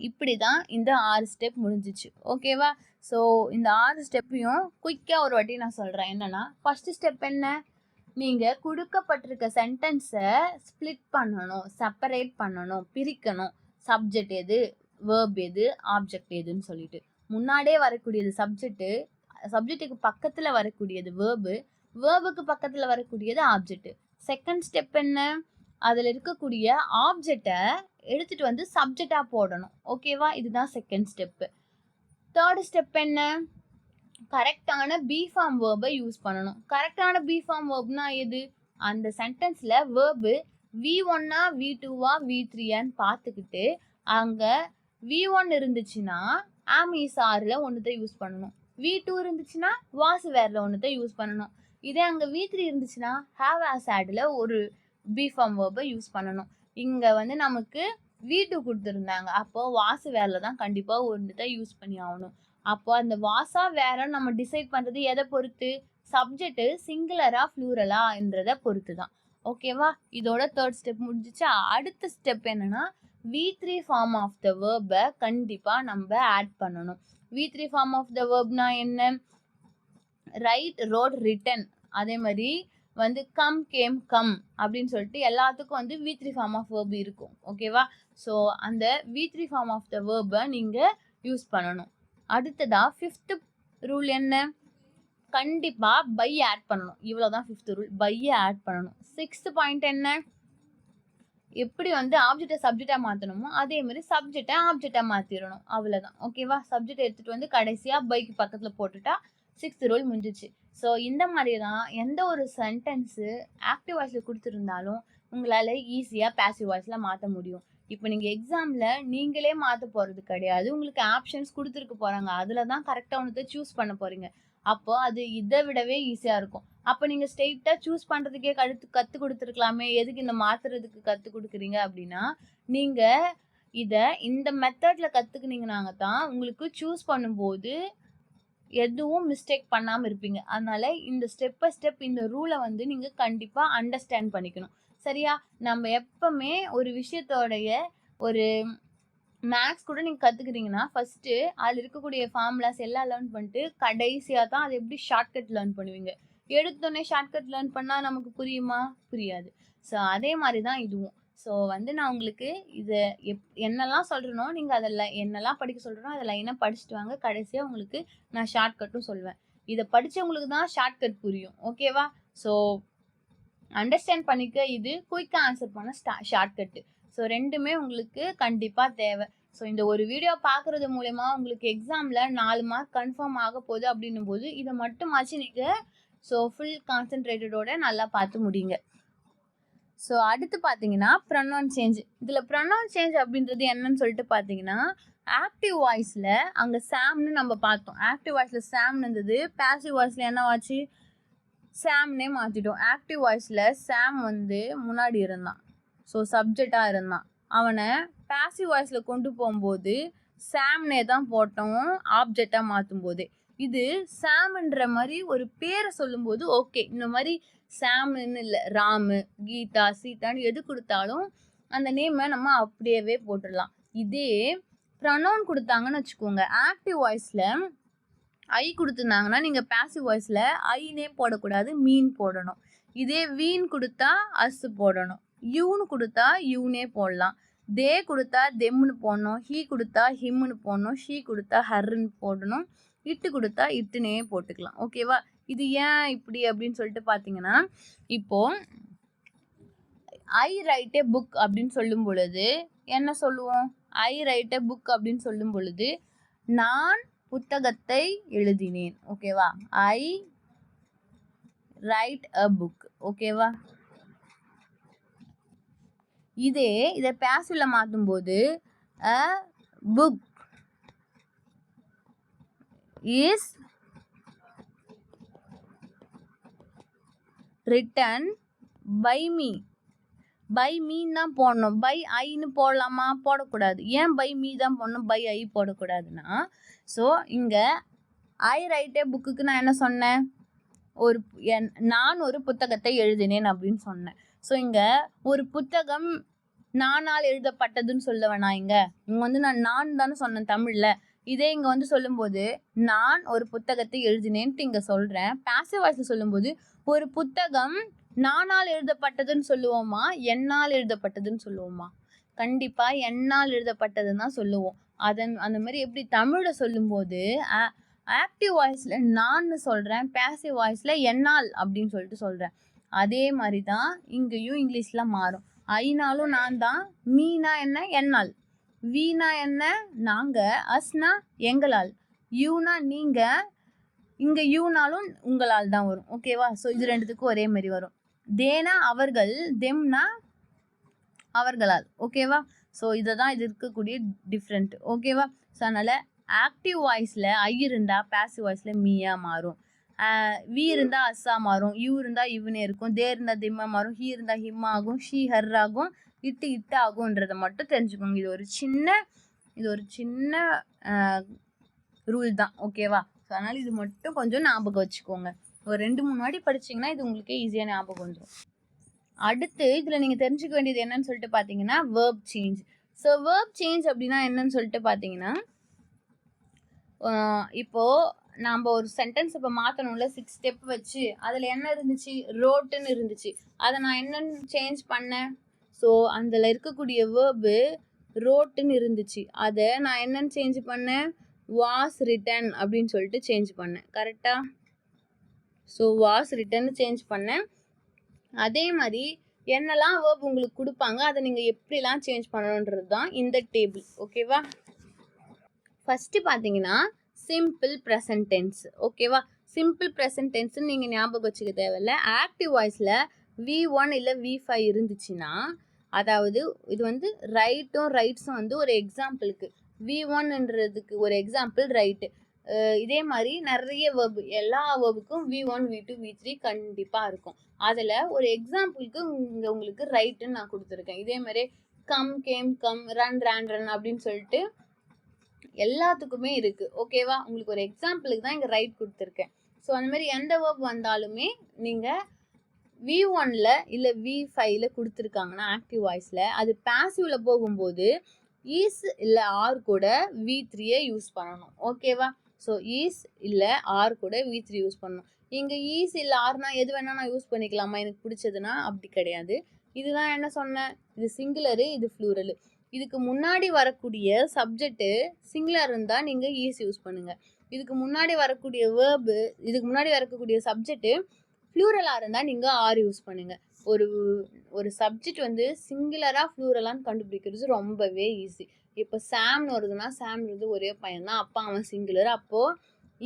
இப்படி தான் இந்த 6 ஸ்டெப் முடிஞ்சிச்சு. ஓகேவா? ஸோ இந்த 6 ஸ்டெப்பையும் குயிக்காக ஒரு வாட்டி நான் சொல்கிறேன். என்னென்னா ஃபஸ்ட்டு ஸ்டெப் என்ன? நீங்கள் கொடுக்கப்பட்டிருக்க சென்டென்ஸை ஸ்ப்ளிட் பண்ணணும், செப்பரேட் பண்ணணும், பிரிக்கணும். சப்ஜெக்ட் எது, வேர்ப் எது, ஆப்ஜெக்ட் எதுன்னு சொல்லிட்டு. முன்னாடியே வரக்கூடியது சப்ஜெக்ட்டு, சப்ஜெக்ட்டுக்கு பக்கத்தில் வரக்கூடியது வேர்பு, வேர்புக்கு பக்கத்தில் வரக்கூடியது ஆப்ஜெக்ட். செகண்ட் ஸ்டெப் என்ன? அதில் இருக்கக்கூடிய ஆப்ஜெக்டை எடுத்துகிட்டு வந்து சப்ஜெக்டாக போடணும். ஓகேவா? இதுதான் செகண்ட் ஸ்டெப்பு. தேர்ட் ஸ்டெப் என்ன? கரெக்டான பி ஃபார்ம் வேர்பை யூஸ் பண்ணணும். கரெக்டான பி ஃபார்ம் வேர்ப்னா எது? அந்த சென்டென்ஸில் வேர்பு V1ஆ V2வா V3ஆன்னு பார்த்துக்கிட்டு அங்கே V1 இருந்துச்சுன்னா ஆம் இஸ் ஆரில் ஒன்றுத்தை யூஸ் பண்ணணும். V2 இருந்துச்சுன்னா வாஸ் வேரில் ஒன்றுத்தை யூஸ் பண்ணணும். இதே அங்கே V3 இருந்துச்சுன்னா ஹேவ் ஆஸ் ஆடில் ஒரு பி ஃபார்ம் வேர்பை யூஸ் பண்ணணும். இங்கே வந்து நமக்கு V2 கொடுத்துருந்தாங்க, அப்போது வாசு வேரில் தான் கண்டிப்பாக ஒன்றுத்தை யூஸ் பண்ணி ஆகணும். அப்போ அந்த வாசா வேற நம்ம டிசைட் பண்ணுறது எதை பொறுத்து? சப்ஜெக்ட் சிங்குலரா ஃப்ளூரலான்றதை பொறுத்து தான். ஓகேவா? இதோட தேர்ட் ஸ்டெப் முடிஞ்சிச்சா? அடுத்த ஸ்டெப் என்னன்னா V3 ஃபார்ம் ஆஃப் த வேர்பை கண்டிப்பாக நம்ம ஆட் பண்ணணும். V3 ஃபார்ம் ஆஃப் த வேர்ப்னா என்ன? Write, wrote, written. அதே மாதிரி வந்து கம் கேம் கம் அப்படின்னு சொல்லிட்டு எல்லாத்துக்கும் வந்து V3 ஃபார்ம் ஆஃப் வேர்ப் இருக்கும். ஓகேவா? ஸோ அந்த V3 ஃபார்ம் ஆஃப் த வேர்பை நீங்கள் யூஸ் பண்ணணும். அடுத்ததா 5th ரூல் என்ன? கண்டிப்பா பை ஆட் பண்ணணும். இவ்வளவுதான் 5th ரூல். பையை ஆட் பண்ணணும். 6th பாயிண்ட் என்ன? எப்படி வந்து ஆப்ஜெக்டை சப்ஜெக்டா மாத்தணுமோ அதே மாதிரி சப்ஜெக்டை ஆப்ஜெக்டா மாத்திரணும். அவ்வளவுதான். ஓகேவா? சப்ஜெக்ட் எடுத்துட்டு வந்து கடைசியா பைக்கு பக்கத்துல போட்டுட்டா 6th ரூல் முடிஞ்சிச்சு. ஸோ இந்த மாதிரி தான் எந்த ஒரு சென்டென்ஸு ஆக்டிவ் வாய்ஸ்ல கொடுத்துருந்தாலும் உங்களால ஈஸியா பாசிவ் வாய்ஸ்ல மாற்ற முடியும். இப்போ நீங்க எக்ஸாம்ல நீங்களே மாற்ற போறது கிடையாது. உங்களுக்கு ஆப்ஷன்ஸ் கொடுத்துருக்க போறாங்க. அதுல தான் கரெக்டா ஒன்று சூஸ் பண்ண போறீங்க. அப்போ அது இதை விடவே ஈஸியா இருக்கும். அப்போ நீங்க ஸ்ட்ரெயிட்டா சூஸ் பண்றதுக்கே கத்து கொடுத்துருக்கலாமே, எதுக்கு இந்த மாத்துறதுக்கு கத்து கொடுக்குறீங்க அப்படின்னா, நீங்க இந்த மெத்தட்ல கத்துக்கினீங்கன்னாங்க தான் உங்களுக்கு சூஸ் பண்ணும்போது எதுவும் மிஸ்டேக் பண்ணாம இருப்பீங்க. அதனால இந்த ஸ்டெப் பை ஸ்டெப் இந்த ரூலை வந்து நீங்க கண்டிப்பா அண்டர்ஸ்டாண்ட் பண்ணிக்கணும். சரியா? நம்ம எப்பவுமே ஒரு விஷயத்தோடைய ஒரு மேக்ஸ் கூட நீங்கள் கற்றுக்குறீங்கன்னா ஃபஸ்ட்டு அதில் இருக்கக்கூடிய ஃபார்முலாஸ் எல்லாம் லேர்ன் பண்ணிட்டு கடைசியாக தான் அதை எப்படி ஷார்ட்கட் லேர்ன் பண்ணுவீங்க. எடுத்தோடனே ஷார்ட்கட் லேர்ன் பண்ணால் நமக்கு புரியுமா? புரியாது. ஸோ அதே மாதிரி தான் இதுவும். ஸோ வந்து நான் உங்களுக்கு இதை என்னெல்லாம் சொல்கிறேனோ நீங்கள் அதில் என்னெல்லாம் படிக்க சொல்கிறேனோ அதை லைனாக படிச்சுட்டு வாங்க. கடைசியாக உங்களுக்கு நான் ஷார்ட்கட்டும் சொல்வேன். இதை படித்தவங்களுக்கு தான் ஷார்ட்கட் புரியும். ஓகேவா? ஸோ அண்டர்ஸ்டாண்ட் பண்ணிக்க இது குயிக்காக ஆன்சர் பண்ண ஷார்ட்கட்டு. ஸோ ரெண்டுமே உங்களுக்கு கண்டிப்பாக தேவை. ஸோ இந்த ஒரு வீடியோ பார்க்குறது மூலமா உங்களுக்கு எக்ஸாமில் 4 மார்க் கன்ஃபார்ம் ஆக போகுது அப்படின்னும் போது இதை மட்டுமாச்சு நீங்கள் ஃபுல் கான்சென்ட்ரேட்டடோட நல்லா பார்த்து முடியுங்க. ஸோ அடுத்து பார்த்தீங்கன்னா ப்ரொனவுன் சேஞ்ச். இதில் ப்ரொனவுன் சேஞ்ச் அப்படின்றது என்னன்னு சொல்லிட்டு பார்த்தீங்கன்னா, ஆக்டிவ் வாய்ஸில் அங்கே சாம்னு நம்ம பார்த்தோம். ஆக்டிவ் வாய்ஸில் சாம்னு இருந்தது. பாசிவ் வாய்ஸில் என்னவாச்சு? சாம்னே மாற்றிட்டோம். ஆக்டிவ் வாய்ஸில் சாம் வந்து முன்னாடி இருந்தான். ஸோ சப்ஜெக்டாக இருந்தான். அவனை பாசிவ் வாய்ஸில் கொண்டு போகும்போது சாம்னே தான் போட்டோம் ஆப்ஜெக்டாக மாற்றும் போது. இது சாம்ன்ற மாதிரி ஒரு பேரை சொல்லும்போது ஓகே. இந்த மாதிரி சாம்னு இல்லை, ராமு, கீதா, சீதான்னு எது கொடுத்தாலும் அந்த நேமை நம்ம அப்படியே போட்டுடலாம். இதே ப்ரொனவுன் கொடுத்தாங்கன்னு வச்சுக்கோங்க, ஆக்டிவ் வாய்ஸில் ஐ கொடுத்துருந்தாங்கன்னா நீங்கள் பாசிவ் வாய்ஸில் ஐனே போடக்கூடாது, மீன் போடணும். இதே வீன் கொடுத்தா அஸ் போடணும். யூன்னு கொடுத்தா யூனே போடலாம். தே கொடுத்தா தெம்னு போடணும். ஹீ கொடுத்தா ஹிம்னு போடணும். ஷீ கொடுத்தா ஹர்ன்னு போடணும். இட்டு கொடுத்தா இட்டுனே போட்டுக்கலாம். ஓகேவா? இது ஏன் இப்படி அப்படின்னு சொல்லிட்டு பார்த்தீங்கன்னா, இப்போ ஐ ரைட் ஏ புக் அப்படின்னு சொல்லும் பொழுது என்ன சொல்லுவோம்? ஐ ரைட் ஏ புக் அப்படின்னு சொல்லும் பொழுது நான் புத்தகத்தை எழுதினேன். ஓகேவா? ஐ ரைட் அ புக். ஓகேவா? இதை பாசிவ்ல மாற்றும் போது a book is written by me. By me தான் போடணும். பை ஐன்னு போடலாமா? போடக்கூடாது. ஏன் பை மீ தான் போடணும், பை ஐ போடக்கூடாதுன்னா, ஸோ இங்கே ஐ ரைட்டே புக்குக்கு நான் என்ன சொன்னேன்? நான் ஒரு புத்தகத்தை எழுதினேன் அப்படின்னு சொன்னேன். ஸோ இங்கே ஒரு புத்தகம் நானால் எழுதப்பட்டதுன்னு சொல்லுவேன். நான் இங்கே வந்து நான் தானே சொன்னேன் தமிழில். இதே இங்கே வந்து சொல்லும்போது நான் ஒரு புத்தகத்தை எழுதினேன்ட்டு இங்கே சொல்கிறேன். பாசிவ் வாய்ஸில் சொல்லும்போது ஒரு புத்தகம் நானால் எழுதப்பட்டதுன்னு சொல்லுவோமா, என்னால் எழுதப்பட்டதுன்னு சொல்லுவோமா? கண்டிப்பாக என்னால் எழுதப்பட்டதுன்னு தான் சொல்லுவோம். அந்த மாதிரி எப்படி தமிழில் சொல்லும்போது ஆக்டிவ் வாய்ஸில் நான் சொல்கிறேன், பாசிவ் வாய்ஸில் என்னால் அப்படின்னு சொல்லிட்டு சொல்கிறேன். அதே மாதிரி தான் இங்கேயும் இங்கிலீஷில் மாறும். ஐனாலும் நான் தான், மீனா என்ன, என்னால், வீணா என்ன, நாங்கள், அஸ்னா எங்களால், யூனா நீங்கள், இங்கே யூனாலும் உங்களால் தான் வரும். ஓகேவா? ஸோ இது ரெண்டுத்துக்கும் ஒரே மாதிரி வரும். தேனா அவர்கள், தெம்னா அவர்களால். ஓகேவா? ஸோ இதை தான் இது இருக்கக்கூடிய டிஃப்ரெண்ட். ஓகேவா? ஸோ அதனால் ஆக்டிவ் வாய்ஸில் ஐ இருந்தால் பாசிவ் வாய்ஸில் மீயா மாறும். வி இருந்தால் அஸ்ஸா மாறும். யூ இருந்தால் இவனே இருக்கும். தே இருந்தால் திம்மா மாறும். ஹீ இருந்தால் ஹிம் ஆகும். ஷீ ஹர் ஆகும். இட்டு ஆகுன்றதை மட்டும் தெரிஞ்சுக்கோங்க. இது ஒரு சின்ன ரூல் தான். ஓகேவா? ஸோ அதனால் இது மட்டும் கொஞ்சம் ஞாபகம் வச்சுக்கோங்க. ஒரு 2-3 வாட்டி படிச்சிங்கன்னா இது உங்களுக்கு ஈஸியாக ஞாபகம் வந்துடும். அடுத்து இதில் நீங்கள் தெரிஞ்சுக்க வேண்டியது என்னன்னு சொல்லிட்டு பார்த்தீங்கன்னா verb change. So verb change அப்படின்னா என்னன்னு சொல்லிட்டு பார்த்தீங்கன்னா, இப்போது நாம் ஒரு சென்டென்ஸ் இப்போ மாற்றணும்ல 6 ஸ்டெப் வச்சு அதில் என்ன இருந்துச்சு, ரோட்டுன்னு இருந்துச்சு. அதை நான் என்னன்னு சேஞ்ச் பண்ணேன், ஸோ அதில் இருக்கக்கூடிய வேர்பு ரோட்டுன்னு இருந்துச்சு. அதை நான் என்னன்னு சேஞ்ச் பண்ணேன், வாஸ் ரிட்டன் அப்படின்னு சொல்லிட்டு சேஞ்ச் பண்ணேன். கரெக்டாக? ஸோ வாஸ் ரிட்டன் சேஞ்ச் பண்ணேன். அதே மாதிரி என்னெல்லாம் வேர்ப் உங்களுக்கு கொடுப்பாங்க அதை நீங்கள் எப்படிலாம் சேஞ்ச் பண்ணணுன்றது தான் இந்த டேபிள். ஓகேவா? ஃபஸ்ட்டு பார்த்தீங்கன்னா சிம்பிள் ப்ரெசன்ட் டென்ஸ். ஓகேவா? சிம்பிள் ப்ரெசன்ட் டென்ஸ்ன்னு நீங்கள் ஞாபகம் வச்சுக்க தேவையில்ல. ஆக்டிவ் வாய்ஸில் V1 இல்லை V5 இருந்துச்சுன்னா, அதாவது இது வந்து ரைட்ஸும் வந்து ஒரு எக்ஸாம்பிளுக்கு, V1ன்றதுக்கு ஒரு எக்ஸாம்பிள் ரைட்டு. இதே மாதிரி நிறைய வேர்பு, எல்லா வேர்புக்கும் V1 V2 V3 கண்டிப்பாக இருக்கும். அதில் ஒரு எக்ஸாம்பிளுக்கு இங்கே உங்களுக்கு ரைட்டுன்னு நான் கொடுத்துருக்கேன். இதே மாதிரி come, game, come, run, run அப்படின்னு சொல்லிட்டு எல்லாத்துக்குமே இருக்குது. ஓகேவா? உங்களுக்கு ஒரு எக்ஸாம்பிளுக்கு தான் இங்கே ரைட் கொடுத்துருக்கேன். ஸோ அந்த மாதிரி எந்த வேர்ப் வந்தாலுமே நீங்கள் V1ல் இல்லை V5ல கொடுத்துருக்காங்கன்னா ஆக்டிவ் வாய்ஸில், அது பேசிவில் போகும்போது ஈஸ் இல்லை ஆர் கூட V3யை யூஸ் பண்ணணும். ஓகேவா? ஸோ ஈஸ் இல்லை ஆர் கூட V3 யூஸ் பண்ணணும். இங்கே ஈஸ் இல்லை ஆர்னா எது வேணால் நான் யூஸ் பண்ணிக்கலாமா எனக்கு பிடிச்சதுன்னா? அப்படி கிடையாது. இதுதான் என்ன சொன்னேன், இது சிங்குலரு, இது ஃப்ளூரலு. இதுக்கு முன்னாடி வரக்கூடிய சப்ஜெக்ட்டு சிங்குலர் இருந்தால் நீங்கள் ஈஸ் யூஸ் பண்ணுங்கள். இதுக்கு முன்னாடி வரக்கூடிய வேர்பு, இதுக்கு முன்னாடி வரக்கூடிய சப்ஜெக்ட்டு ஃப்ளூரலாக இருந்தால் நீங்கள் ஆர் யூஸ் பண்ணுங்கள். ஒரு சப்ஜெக்ட் வந்து சிங்குலராக ஃப்ளூரலான்னு கண்டுபிடிக்கிறது ரொம்பவே ஈஸி. இப்போ சாம்னு வருதுன்னா, சாம்ன்றது ஒரே பையன் தான், அப்போ அவன் சிங்குலர், அப்போது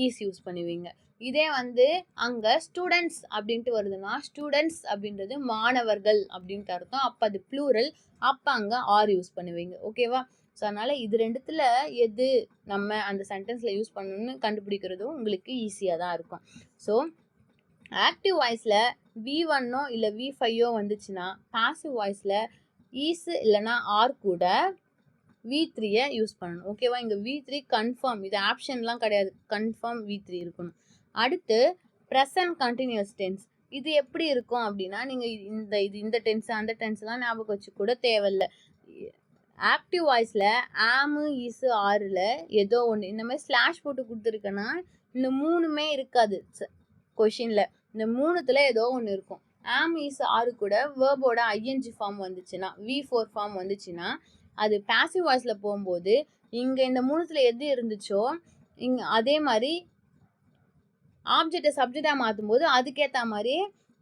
ஈஸ் யூஸ் பண்ணுவீங்க. இதே வந்து அங்கே ஸ்டூடெண்ட்ஸ் அப்படின்ட்டு வருதுன்னா, ஸ்டூடெண்ட்ஸ் அப்படின்றது மாணவர்கள் அப்படின்ட்டு அர்த்தம், அப்போ அது ப்ளூரல், அப்போ அங்கே ஆர் யூஸ் பண்ணுவீங்க. ஓகேவா? ஸோ அதனால் இது ரெண்டுத்தில் எது நம்ம அந்த சென்டென்ஸில் யூஸ் பண்ணணும்னு கண்டுபிடிக்கிறதும் உங்களுக்கு ஈஸியாக தான் இருக்கும். ஸோ ஆக்டிவ் வாய்ஸில் V1ஓ இல்லை V5ஓ வந்துச்சுன்னா, பாசிவ் வாய்ஸில் ஈஸ் இல்லைனா ஆர் கூட V3யை யூஸ் பண்ணணும். ஓகேவா? இங்கே V3 கன்ஃபார்ம், இது ஆப்ஷன்லாம் கிடையாது, கன்ஃபார்ம் V3 இருக்கணும். அடுத்து ப்ரெசன்ட் கண்டினியூஸ் டென்ஸ். இது எப்படி இருக்கும் அப்படின்னா, நீங்கள் இந்த டென்ஸ் அந்த டென்ஸ்லாம் ஞாபகம் வச்சு கூட தேவையில்லை. ஆக்டிவ் வாய்ஸில் ஆமு, ஈஸு, ஆறில் ஏதோ ஒன்று இந்த மாதிரி ஸ்லாஷ் போட்டு கொடுத்துருக்கேன்னா, இந்த மூணுமே இருக்காது கொஷினில். இந்த மூணுத்தில் ஏதோ ஒன்று இருக்கும். ஆம், ஈஸ், ஆறு கூட வேர்போட ஐஎன்ஜி ஃபார்ம் வந்துச்சுன்னா, V4 ஃபார்ம் வந்துச்சுன்னா, அது பாசிவ் வாய்ஸில் போகும்போது இங்கே இந்த மூணுத்தில் எது இருந்துச்சோ இங்கே அதே மாதிரி ஆப்ஜெக்டை சப்ஜெக்டாக மாற்றும் போது அதுக்கேற்ற மாதிரி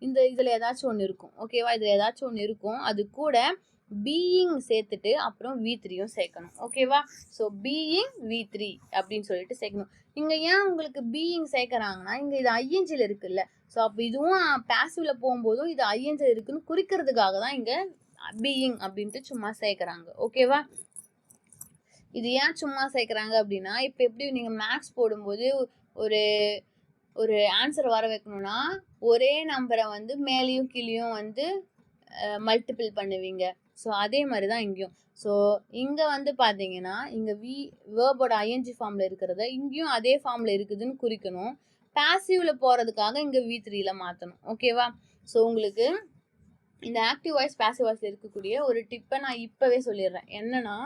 இதில் ஏதாச்சும் ஒன்று இருக்கும். ஓகேவா? இதில் ஏதாச்சும் ஒன்று இருக்கும். அது கூட பீயிங் சேர்த்துட்டு அப்புறம் V3யும் சேர்க்கணும். ஓகேவா? ஸோ பீயிங் V3 அப்படின்னு சொல்லிட்டு சேர்க்கணும். இங்கே ஏன் உங்களுக்கு பீயிங் சேர்க்குறாங்கன்னா, இங்கே இது ஐஎன்ஜியில் இருக்குல்ல, ஸோ அப்போ இதுவும் பாசிவில் போகும்போதும் இது ஐஎன்ஜியில் இருக்குன்னு குறிக்கிறதுக்காக தான் இங்கே பீயிங் அப்படின்ட்டு சும்மா சேர்க்குறாங்க. ஓகேவா? இது ஏன் சும்மா சேர்க்குறாங்க அப்படின்னா, இப்போ எப்படி நீங்கள் மேக்ஸ் போடும்போது ஒரு ஆன்சர் வர வைக்கணும்னா ஒரே நம்பரை வந்து மேலேயும் கீழேயும் வந்து மல்டிபிள் பண்ணுவீங்க. ஸோ அதே மாதிரி தான் இங்கேயும். ஸோ இங்கே வந்து பார்த்தீங்கன்னா, இங்கே வேர்போட ஐஎன்ஜி ஃபார்மில் இருக்கிறத இங்கேயும் அதே ஃபார்மில் இருக்குதுன்னு குறிக்கணும். பாசிவில் போகிறதுக்காக இங்கே V3யில் மாற்றணும். ஓகேவா? ஸோ உங்களுக்கு இந்த ஆக்டிவ் வாய்ஸ் பாசிவ் வாய்ஸில் இருக்கக்கூடிய ஒரு டிப்பை நான் இப்போவே சொல்லிடுறேன். என்னன்னா,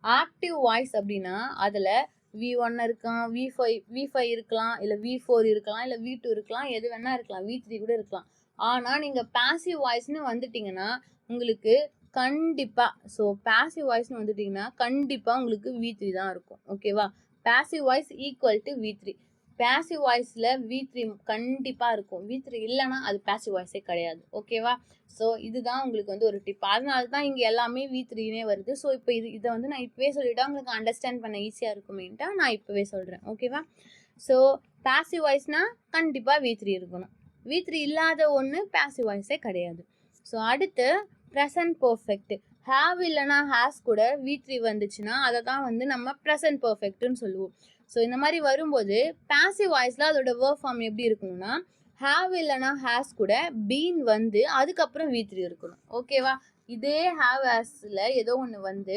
ஆக்டிவ் வாய்ஸ் அப்படின்னா அதில் V1 இருக்கலாம், V5 இருக்கலாம், இல்லை V4 இருக்கலாம், இல்லை V2 இருக்கலாம், எது வேணால் இருக்கலாம், V3 கூட இருக்கலாம். ஆனால் நீங்கள் பாசிவ் வாய்ஸ்னு வந்துட்டிங்கன்னா உங்களுக்கு பாசிவ் வாய்ஸ்னு வந்துட்டிங்கன்னா கண்டிப்பாக உங்களுக்கு V3 தான் இருக்கும். ஓகேவா? Passive voice equal to V3. Passive வாய்ஸில் V3 கண்டிப்பாக இருக்கும். V3 இல்லைன்னா அது பாசிவ் வாய்ஸே கிடையாது. ஓகேவா? ஸோ இதுதான் உங்களுக்கு வந்து ஒரு டிப். அதனால தான் இங்கே எல்லாமே V3னே வருது. ஸோ இப்போ இதை வந்து நான் இப்போவே சொல்லிவிட்டா உங்களுக்கு அண்டர்ஸ்டாண்ட் பண்ண ஈஸியாக இருக்குமேன்ட்டா நான் இப்போவே சொல்கிறேன். ஓகேவா? ஸோ பாசிவ் வாய்ஸ்னால் கண்டிப்பாக V3 இருக்கணும். V3 இல்லாத ஒன்று பாசிவ் வாய்ஸே கிடையாது. ஸோ அடுத்து ப்ரெசன்ட் பர்ஃபெக்ட். ஹேவ் இல்லைனா ஹேஸ் கூட V3 வந்துச்சுன்னா அதை தான் வந்து நம்ம ப்ரெசன்ட் பர்ஃபெக்ட்னு சொல்லுவோம். ஸோ இந்த மாதிரி வரும்போது பாசிவ் வாய்ஸில் அதோட வேர்ப் ஃபார்ம் எப்படி இருக்கணும்னா, ஹேவ் இல்லைனா ஹேஸ் கூட பீன் வந்து அதுக்கப்புறம் V3 இருக்கணும். ஓகேவா? இதே ஹேவ் ஹேஸில் ஏதோ ஒன்று வந்து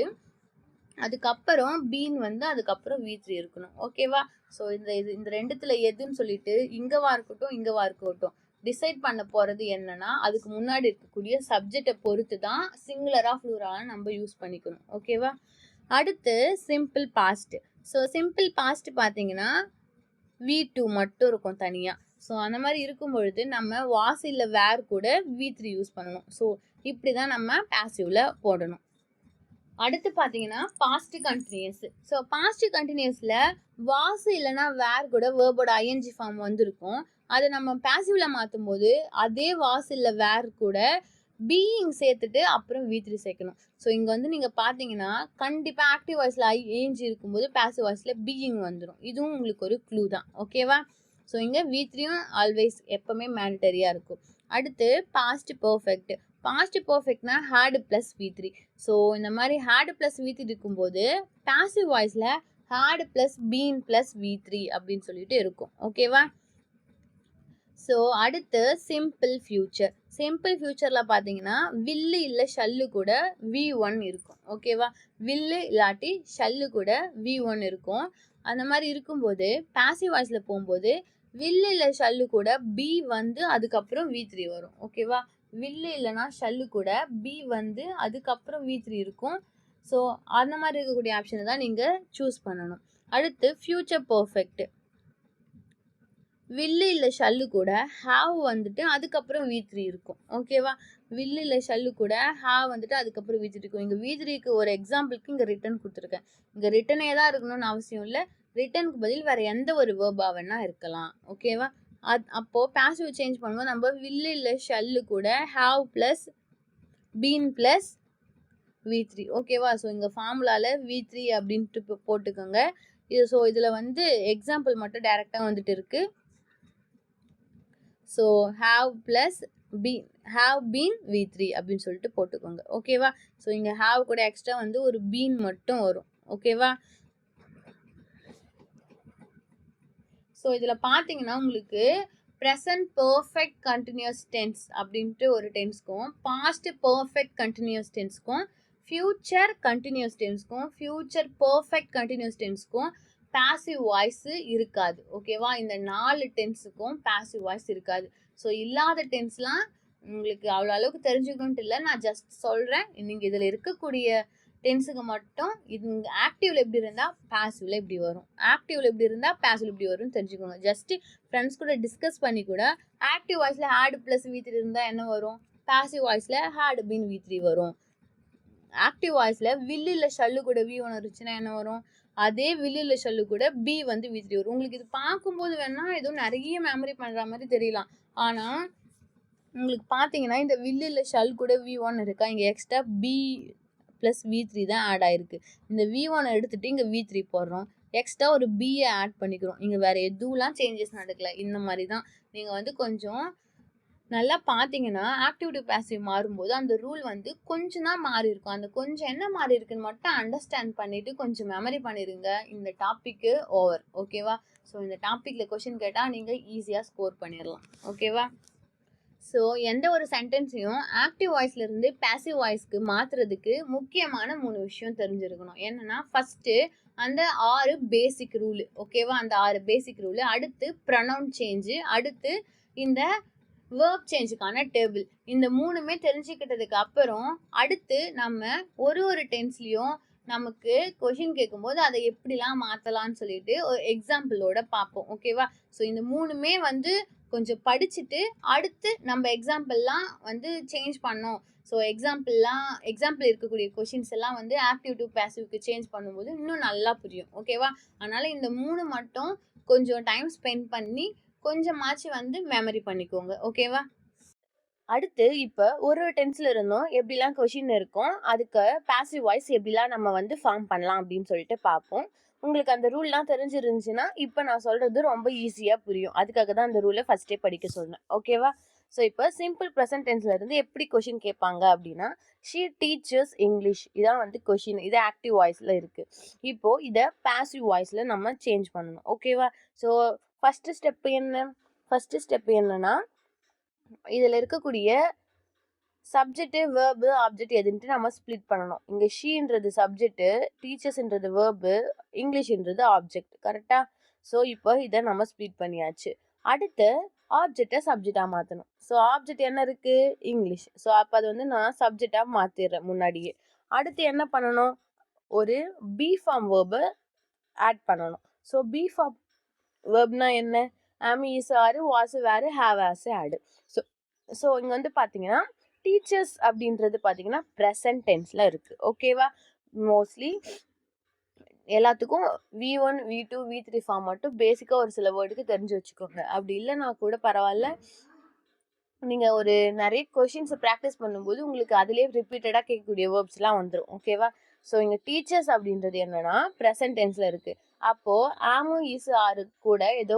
அதுக்கப்புறம் பீன் வந்து அதுக்கப்புறம் V3 இருக்கணும். ஓகேவா? ஸோ இந்த ரெண்டுத்தில் எதுன்னு சொல்லிட்டு இங்கவா இருக்கட்டும் டிசைட் பண்ண போகிறது என்னன்னா, அதுக்கு முன்னாடி இருக்கக்கூடிய சப்ஜெக்டை பொறுத்து தான் சிங்குலராக ஃப்ளூரலாக நம்ம யூஸ் பண்ணிக்கணும். ஓகேவா? அடுத்து simple past. So simple past பார்த்தீங்கன்னா V2 மட்டும் இருக்கும் தனியா. ஸோ அந்த மாதிரி இருக்கும் பொழுது நம்ம வாஸ் இல்ல வேர் கூட V3 யூஸ் பண்ணணும். ஸோ இப்படி தான் நம்ம பாசிவ்ல போடணும். அடுத்து பார்த்தீங்கன்னா பாஸ்ட் கண்டினியூஸ். ஸோ பாஸ்ட் கண்டினியூஸ்ல வாஸ் இல்லைன்னா வேர் கூட வேர்போட ஐஎன்ஜி ஃபார்ம் வந்திருக்கும். அதை நம்ம பாசிவ்ல மாற்றும் போது அதே வாஸ் இல்லை வேர் கூட பீயிங் சேர்த்துட்டு அப்புறம் V3 சேர்க்கணும். ஸோ இங்கே வந்து நீங்கள் பார்த்தீங்கன்னா கண்டிப்பாக ஆக்டிவ் வாய்ஸில் ஐஎன்ஜி இருக்கும்போது பாசிவ் வாய்ஸில் பீயிங் வந்துடும். இதுவும் உங்களுக்கு ஒரு க்ளூ தான். ஓகேவா? ஸோ இங்கே V3யும் ஆல்வேஸ் எப்பவுமே மேண்டட்டரியாக இருக்கும். அடுத்து பாஸ்ட் பர்ஃபெக்ட். பாஸ்ட் பர்ஃபெக்ட்னா ஹேட் ப்ளஸ் V3. ஸோ இந்த மாதிரி ஹேட் ப்ளஸ் V3 இருக்கும்போது பாசிவ் வாய்ஸில் had plus been plus V3 அப்படின்னு சொல்லிட்டு இருக்கும். ஓகேவா? ஸோ அடுத்து சிம்பிள் ஃபியூச்சர். சிம்பிள் ஃபியூச்சரில் பார்த்தீங்கன்னா வில்லு இல்லை ஷல்லு கூட V1 இருக்கும். ஓகேவா? வில்லு இல்லாட்டி ஷல்லு கூட V1 இருக்கும். அந்த மாதிரி இருக்கும்போது பாசிவ் வாய்ஸில் போகும்போது வில்லு இல்லை ஷல்லு கூட B வந்து அதுக்கப்புறம் V3 வரும். ஓகேவா? வில்லு இல்லைன்னா ஷல்லு கூட B வந்து அதுக்கப்புறம் V3 இருக்கும். ஸோ அந்த மாதிரி இருக்கக்கூடிய ஆப்ஷனை தான் நீங்கள் சூஸ் பண்ணணும். அடுத்து ஃபியூச்சர் பர்ஃபெக்ட். வில்லு இல்லை ஷல்லு கூட ஹாவ் வந்துட்டு அதுக்கப்புறம் V3 இருக்கும். ஓகேவா? வில்லு இல்லை ஷல்லு கூட ஹாவ் வந்துட்டு அதுக்கப்புறம் V3 இருக்கும். இங்கே V3க்கு ஒரு எக்ஸாம்பிளுக்கு இங்கே ரிட்டன் கொடுத்துருக்கேன். இங்கே ரிட்டனே தான் இருக்கணும்னு அவசியம் இல்லை. ரிட்டனுக்கு பதில் வேற எந்த ஒரு வேர்பா வேணா இருக்கலாம். ஓகேவா? அப்போ பாசிவ் சேஞ்ச் பண்ணும்போது நம்ம வில்லு இல்லை ஷல்லு கூட have plus been plus V3. ஓகேவா? ஸோ இங்கே ஃபார்முலால V3 அப்படின்ட்டு போட்டுக்கோங்க. ஸோ இதில் வந்து எக்ஸாம்பிள் மட்டும் டைரெக்டாக வந்துட்டு இருக்கு. So have plus have been V3 அப்படின்னு சொல்லிட்டு போட்டுக்கோங்க. ஓகேவா? ஸோ இங்கே ஹாவ் கூட எக்ஸ்ட்ரா வந்து ஒரு பீன் மட்டும் வரும். ஓகேவா? ஸோ இதில் பார்த்தீங்கன்னா உங்களுக்கு ப்ரெசன்ட் பர்ஃபெக்ட் கண்டினியூஸ் டென்ஸ் அப்படின்ட்டு ஒரு டென்ஸ்க்கும் பாஸ்ட் பர்ஃபெக்ட் கண்டினியூஸ் டென்ஸ்க்கும் ஃபியூச்சர் கண்டினியூஸ் டென்ஸ்க்கும் ஃபியூச்சர் பர்ஃபெக்ட் கண்டினியூஸ் டென்ஸ்க்கும் பாசிவ் வாய்ஸ் இருக்காது. ஓகேவா? இந்த 4 டென்ஸுக்கும் பாசிவ் வாய்ஸ் இருக்காது. ஸோ இல்லாத டென்ஸ்லாம் உங்களுக்கு அவ்வளோ அளவுக்கு தெரிஞ்சுக்கணுன்ட்டு இல்லை, நான் ஜஸ்ட் சொல்கிறேன். நீங்கள் இதில் இருக்கக்கூடிய டென்ஸுக்கு மட்டும் இது ஆக்டிவ்ல எப்படி இருந்தால் பாசிவ்ல எப்படி வரும், ஆக்டிவ்ல எப்படி இருந்தால் பாசிவ்ல எப்படி வரும்னு தெரிஞ்சுக்கோங்க. ஜஸ்ட் ஃப்ரெண்ட்ஸ் கூட டிஸ்கஸ் பண்ணி கூட ஆக்டிவ் வாய்ஸில் ஹேட் ப்ளஸ் V3 இருந்தால் என்ன வரும், பாசிவ் வாய்ஸில் ஹேட் பீன் V3 வரும். ஆக்டிவ் வாய்ஸில் வில்லு இல்லை ஷல்லு கூட V1 இருந்துச்சுன்னா என்ன வரும், அதே வில்லு இல்லை ஷல்லு கூட B வந்து V3 வரும். உங்களுக்கு இது பார்க்கும்போது வேணா எதுவும் நிறைய மெமரி பண்ணுற மாதிரி தெரியலாம். ஆனால் உங்களுக்கு பார்த்தீங்கன்னா இந்த வில்லு இல்லை ஷல் கூட V1 இருக்கா, இங்கே எக்ஸ்ட்ரா B ப்ளஸ் V3 தான் ஆட் ஆயிருக்கு. இந்த V1 எடுத்துட்டு இங்கே V3 போடுறோம், எக்ஸ்ட்ரா ஒரு பியை ஆட் பண்ணிக்கிறோம். இங்கே வேற எதுவும்லாம் சேஞ்சஸ் நடக்கல. இந்த மாதிரி தான் நீங்கள் வந்து கொஞ்சம் நல்லா பார்த்தீங்கன்னா ஆக்டிவ் டு பாசிவ் மாறும்போது அந்த ரூல் வந்து கொஞ்சம் தான் மாறி இருக்கும். அந்த கொஞ்சம் என்ன மாறி இருக்குன்னு மட்டும் அண்டர்ஸ்டாண்ட் பண்ணிட்டு கொஞ்சம் மெமரி பண்ணிடுங்க. இந்த டாப்பிக்கு ஓவர். ஓகேவா? ஸோ இந்த டாப்பிக்கில் கொஷின் கேட்டால் நீங்கள் ஈஸியாக ஸ்கோர் பண்ணிடலாம். ஓகேவா? ஸோ எந்த ஒரு சென்டென்ஸையும் ஆக்டிவ் வாய்ஸ்லேருந்து பாசிவ் வாய்ஸ்க்கு மாற்றுறதுக்கு முக்கியமான 3 விஷயம் தெரிஞ்சிருக்கணும். என்னென்னா ஃபஸ்ட்டு அந்த 6 பேசிக் ரூலு. ஓகேவா? அந்த 6 பேசிக் ரூலு. அடுத்து ப்ரொனவுன் சேஞ்சு. அடுத்து இந்த வேர்ப் சேஞ்சுக்கான டேபிள். இந்த 3மே தெரிஞ்சுக்கிட்டதுக்கு அப்புறம் அடுத்து நம்ம ஒரு டென்ஸ்லையும் நமக்கு கொஷின் கேட்கும்போது அதை எப்படிலாம் மாற்றலான்னு சொல்லிட்டு ஒரு எக்ஸாம்பிளோட பார்ப்போம். ஓகேவா? ஸோ இந்த 3மே வந்து கொஞ்சம் படிச்சுட்டு அடுத்து நம்ம எக்ஸாம்பிள்லாம் வந்து சேஞ்ச் பண்ணோம். ஸோ எக்ஸாம்பிள் இருக்கக்கூடிய கொஷின்ஸ் எல்லாம் வந்து ஆக்டிவ் டு பாசிவ்க்கு சேஞ்ச் பண்ணும்போது இன்னும் நல்லா புரியும். ஓகேவா? அதனால் இந்த 3 மட்டும் கொஞ்சம் டைம் ஸ்பெண்ட் பண்ணி கொஞ்சமாச்சு வந்து மெமரி பண்ணிக்கோங்க. ஓகேவா? அடுத்து இப்போ ஒரு டென்ஸ்ல இருந்தும் எப்படிலாம் கொஷின் இருக்கும், அதுக்கு பாசிவ் வாய்ஸ் எப்படிலாம் நம்ம வந்து ஃபார்ம் பண்ணலாம் அப்படின்னு சொல்லிட்டு பார்ப்போம். உங்களுக்கு அந்த ரூல்லாம் தெரிஞ்சிருந்துச்சுன்னா இப்போ நான் சொல்கிறது ரொம்ப ஈஸியாக புரியும். அதுக்காக தான் அந்த ரூலை ஃபஸ்ட்டே படிக்க சொன்னேன். ஓகேவா? ஸோ இப்போ சிம்பிள் ப்ரெசன்ட் டென்ஸ்ல இருந்து எப்படி கொஷின் கேட்பாங்க அப்படின்னா, ஷீ டீச்சர்ஸ் இங்கிலீஷ். இதான் வந்து கொஷின். இது ஆக்டிவ் வாய்ஸில் இருக்குது. இப்போது இதை பாசிவ் வாய்ஸில் நம்ம சேஞ்ச் பண்ணணும். ஓகேவா? ஸோ ஃபஸ்ட்டு ஸ்டெப் என்னன்னா இதில் இருக்கக்கூடிய சப்ஜெக்ட்டு, வேர்பு, ஆப்ஜெக்ட் எதுன்ட்டு நம்ம ஸ்ப்ளிட் பண்ணணும். இங்கே ஷீன்றது சப்ஜெக்ட்டு, டீச்சர்ஸ்ன்றது வேர்பு, இங்கிலீஷ்ன்றது ஆப்ஜெக்ட். கரெக்டாக? ஸோ இப்போ இதை நம்ம ஸ்ப்ளிட் பண்ணியாச்சு. அடுத்து ஆப்ஜெக்டை சப்ஜெக்டாக மாற்றணும். ஸோ ஆப்ஜெக்ட் என்ன இருக்குது, இங்கிலீஷ். ஸோ அப்போ அது வந்து நான் சப்ஜெக்டாக மாற்றிடுறேன் முன்னாடியே. அடுத்து என்ன பண்ணணும், ஒரு பி ஃபார்ம் வேர்பை ஆட் பண்ணணும். ஸோ பி ஃபார்ம் வேர்ப்னா என்ன? am, is, are, was, were, have, as ஆடு. ஸோ இங்கே வந்து பார்த்தீங்கன்னா டீச்சர்ஸ் அப்படின்றது பார்த்தீங்கன்னா ப்ரெசன்ட் டென்ஸில் இருக்குது. ஓகேவா? மோஸ்ட்லி எல்லாத்துக்கும் V1 V2 V3 ஃபார்ம் மட்டும் பேசிக்காக ஒரு சில வேர்டுக்கு தெரிஞ்சு வச்சுக்கோங்க. அப்படி இல்லைன்னா கூட பரவாயில்ல, நீங்கள் ஒரு நிறைய கொஷின்ஸை ப்ராக்டிஸ் பண்ணும்போது உங்களுக்கு அதிலே ரிப்பீட்டடாக கேட்கக்கூடிய வேர்ப்ஸ்லாம் வந்துடும். ஓகேவா? ஸோ இங்கே டீச்சர்ஸ் அப்படின்றது என்னன்னா ப்ரெசன்ட் டென்ஸில் இருக்குது. அப்போது ஆமும் இஸ் ஆறு கூட ஏதோ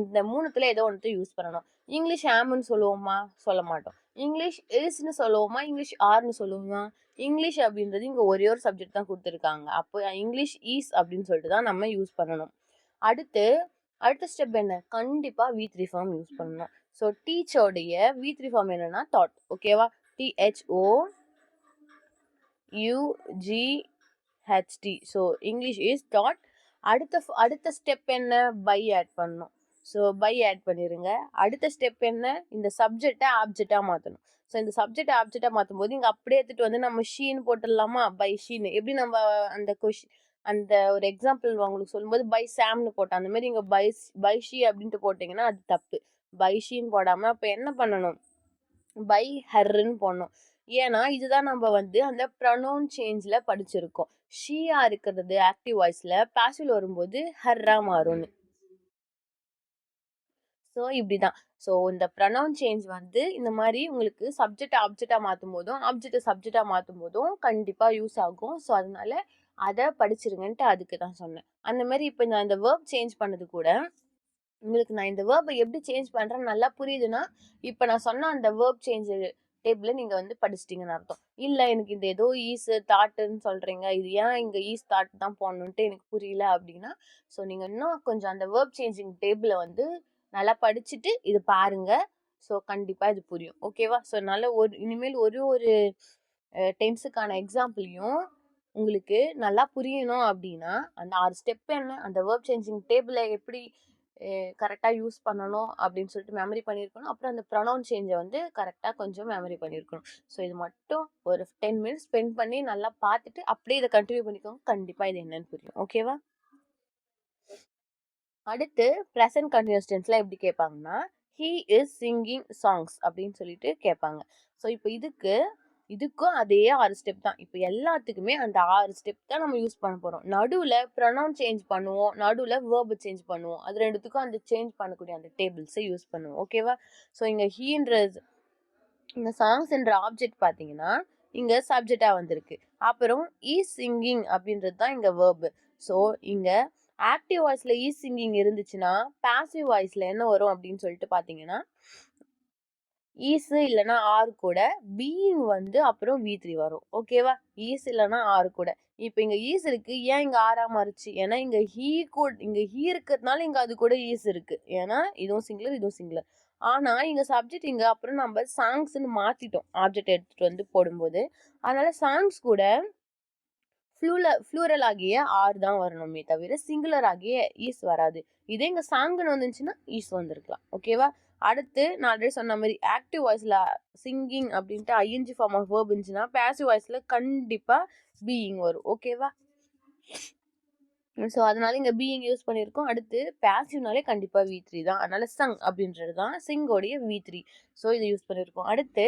இந்த மூணுத்துல ஏதோ ஒன்று யூஸ் பண்ணணும். இங்கிலீஷ் ஆமுன்னு சொல்லுவோமா? சொல்ல மாட்டோம். இங்கிலீஷ் இஸ்ன்னு சொல்லுவோமா? இங்கிலீஷ் ஆர்னு சொல்லுவோமா? இங்கிலீஷ் அப்படின்றது இங்கே ஒரே ஒரு சப்ஜெக்ட் தான் கொடுத்துருக்காங்க. அப்போ இங்கிலீஷ் ஈஸ் அப்படின்னு சொல்லிட்டு தான் நம்ம யூஸ் பண்ணணும். அடுத்த ஸ்டெப் என்ன? கண்டிப்பாக V3 ஃபார்ம் யூஸ் பண்ணணும். ஸோ டீச்சோடைய V3 ஃபார்ம் என்னன்னா தாட். ஓகேவா? THOUGHT. So English is thought. அடுத்த ஸ்டெப் என்ன? பை ஆட் பண்ணணும். ஸோ பை ஆட் பண்ணிடுங்க. அடுத்த ஸ்டெப் என்ன? இந்த சப்ஜெக்டை ஆப்ஜெக்டாக மாற்றணும். ஸோ இந்த சப்ஜெக்ட் ஆப்ஜெக்டாக மாற்றும் போது இங்கே அப்படியே எடுத்துகிட்டு வந்து நம்ம ஷீன்னு போட்டுடலாமா? பை ஷீன்னு. எப்படி நம்ம அந்த ஒரு எக்ஸாம்பிள் உங்களுக்கு சொல்லும்போது பை சாம்னு போட்டோம், அந்த மாதிரி இங்கே பை ஷீ அப்படின்ட்டு போட்டிங்கன்னா அது தப்பு. பை ஷீன்னு போடாமல் அப்போ என்ன பண்ணணும்? பை ஹர்ன்னு போடணும். ஏன்னா இதுதான் நம்ம வந்து அந்த ப்ரொனவுன் சேஞ்சில் படிச்சிருக்கோம். ஷீயா இருக்கிறது ஆக்டிவ் வாய்ஸில், பாசிவ் வரும்போது ஹர்ரா மாறும்னு. ஸோ இப்படி தான். ஸோ இந்த ப்ரொனவுன் சேஞ்ச் வந்து இந்த மாதிரி உங்களுக்கு சப்ஜெக்ட் ஆப்ஜெக்டாக மாற்றும் போதும் ஆப்ஜெக்டை சப்ஜெக்டாக மாற்றும் போதும் கண்டிப்பாக யூஸ் ஆகும். ஸோ அதனால அதை படிச்சிருங்கன்ட்டு அதுக்கு தான் சொன்னேன். அந்த மாதிரி இப்போ நான் இந்த வேர்ப் சேஞ்ச் பண்ணது கூட உங்களுக்கு நான் இந்த வேர்பை எப்படி சேஞ்ச் பண்ணுறேன்னு நல்லா புரியுதுன்னா இப்போ நான் சொன்ன அந்த வேர்ப் சேஞ்ச் டேபிளில் நீங்கள் வந்து படிச்சிட்டிங்கன்னு அர்த்தம். இல்லை எனக்கு இந்த ஏதோ ஈஸ் தாட்டுன்னு சொல்கிறீங்க, இது ஏன் இங்கே ஈஸ் தாட் தான் போடணுன்ட்டு எனக்கு புரியல அப்படின்னா, ஸோ நீங்கள் இன்னும் கொஞ்சம் அந்த வேர்ப் சேஞ்சிங் டேபிளை வந்து நல்லா படிச்சுட்டு இது பாருங்க. ஸோ கண்டிப்பாக இது புரியும். ஓகேவா? ஸோ நல்ல இனிமேல் ஒரு டென்ஸுக்கான எக்ஸாம்பிளையும் உங்களுக்கு நல்லா புரியணும் அப்படின்னா அந்த 6 ஸ்டெப் என்ன, அந்த வேர்ப் சேஞ்சிங் டேபிளை எப்படி கரெக்டாக யூஸ் பண்ணணும் அப்படின்னு சொல்லிட்டு மெமரி பண்ணியிருக்கணும். அப்புறம் அந்த ப்ரொனவுன் சேஞ்சை வந்து கரெக்டாக கொஞ்சம் மெமரி பண்ணியிருக்கணும். ஸோ இது மட்டும் ஒரு 10 மினிட்ஸ் ஸ்பெண்ட் பண்ணி நல்லா பார்த்துட்டு அப்படியே இதை கண்டினியூ பண்ணிக்கோங்க. கண்டிப்பாக இது என்னன்னு புரியும். ஓகேவா? அடுத்து ப்ரெசன்ட் கண்டினியூஸ் டென்ஸ்ல எப்படி கேட்பாங்கன்னா he is singing songs அப்படின்னு சொல்லிட்டு கேட்பாங்க. ஸோ இப்போ இதுக்கும் அதே 6 ஸ்டெப் தான். இப்போ எல்லாத்துக்குமே அந்த 6 ஸ்டெப் தான் நம்ம யூஸ் பண்ண போகிறோம். நடுவில் ப்ரொனவுன் சேஞ்ச் பண்ணுவோம், நடுவில் வேர்பு சேஞ்ச் பண்ணுவோம். அது ரெண்டுத்துக்கும் அந்த சேஞ்ச் பண்ணக்கூடிய அந்த டேபிள்ஸை யூஸ் பண்ணுவோம். ஓகேவா? ஸோ இங்கே ஹீன்றது இந்த சாங்ஸ்ன்ற ஆப்ஜெக்ட் பார்த்தீங்கன்னா இங்கே சப்ஜெக்டாக வந்திருக்கு. அப்புறம் ஈஸ் சிங்கிங் அப்படின்றது தான் இங்கே வேர்பு. ஸோ இங்கே ஆக்டிவ் வாய்ஸில் ஈஸ் சிங்கிங் இருந்துச்சுன்னா பாசிவ் வாய்ஸில் என்ன வரும் அப்படின்னு சொல்லிட்டு பார்த்தீங்கன்னா ஈஸ் இல்லைன்னா ஆர் கூட பீயிங் வந்து அப்புறம் V3 வரும். ஓகேவா? ஈஸ் இல்லைன்னா ஆர் கூட. இப்போ இங்கே ஈஸ் இருக்கு, ஏன் இங்கே ஆரா மாறுச்சு? ஏன்னா இங்கே ஹீ இருக்கிறதுனால இங்கே அது கூட ஈஸ் இருக்கு. ஏன்னா இதுவும் சிங்குலர் இதுவும் சிங்குலர். ஆனால் இங்கே சப்ஜெக்ட் இங்கே அப்புறம் நம்ம சாங்ஸ்ன்னு மாற்றிட்டோம் ஆப்ஜெக்ட் எடுத்துகிட்டு வந்து போடும்போது. அதனால சாங்ஸ் கூட ஃப்ளூரல் ஆகிய ஆர் தான் வரணுமே தவிர சிங்குலர் ஆகிய ஈஸ் வராது. இதே இங்கே சாங்குன்னு வந்துச்சுன்னா ஈஸ் வந்திருக்கலாம். ஓகேவா? அடுத்து நான் ஆல்ரெடி சொன்ன மாதிரி ஆக்டிவ் வாய்ஸில் சிங்கிங் அப்படின்ட்டு ஐஎன்ஜி ஃபார்ம் ஆஃப் வேர்ப் இருந்துச்சுன்னா பாசிவ் வாய்ஸில் கண்டிப்பாக பீயிங் வரும். ஓகேவா? ஸோ அதனால இங்கே பீயிங் யூஸ் பண்ணியிருக்கோம். அடுத்து பாசிவ்னாலே கண்டிப்பாக V3 தான். அதனால சங் அப்படின்றது தான் சிங்கோடைய V3. ஸோ இதை யூஸ் பண்ணியிருக்கோம். அடுத்து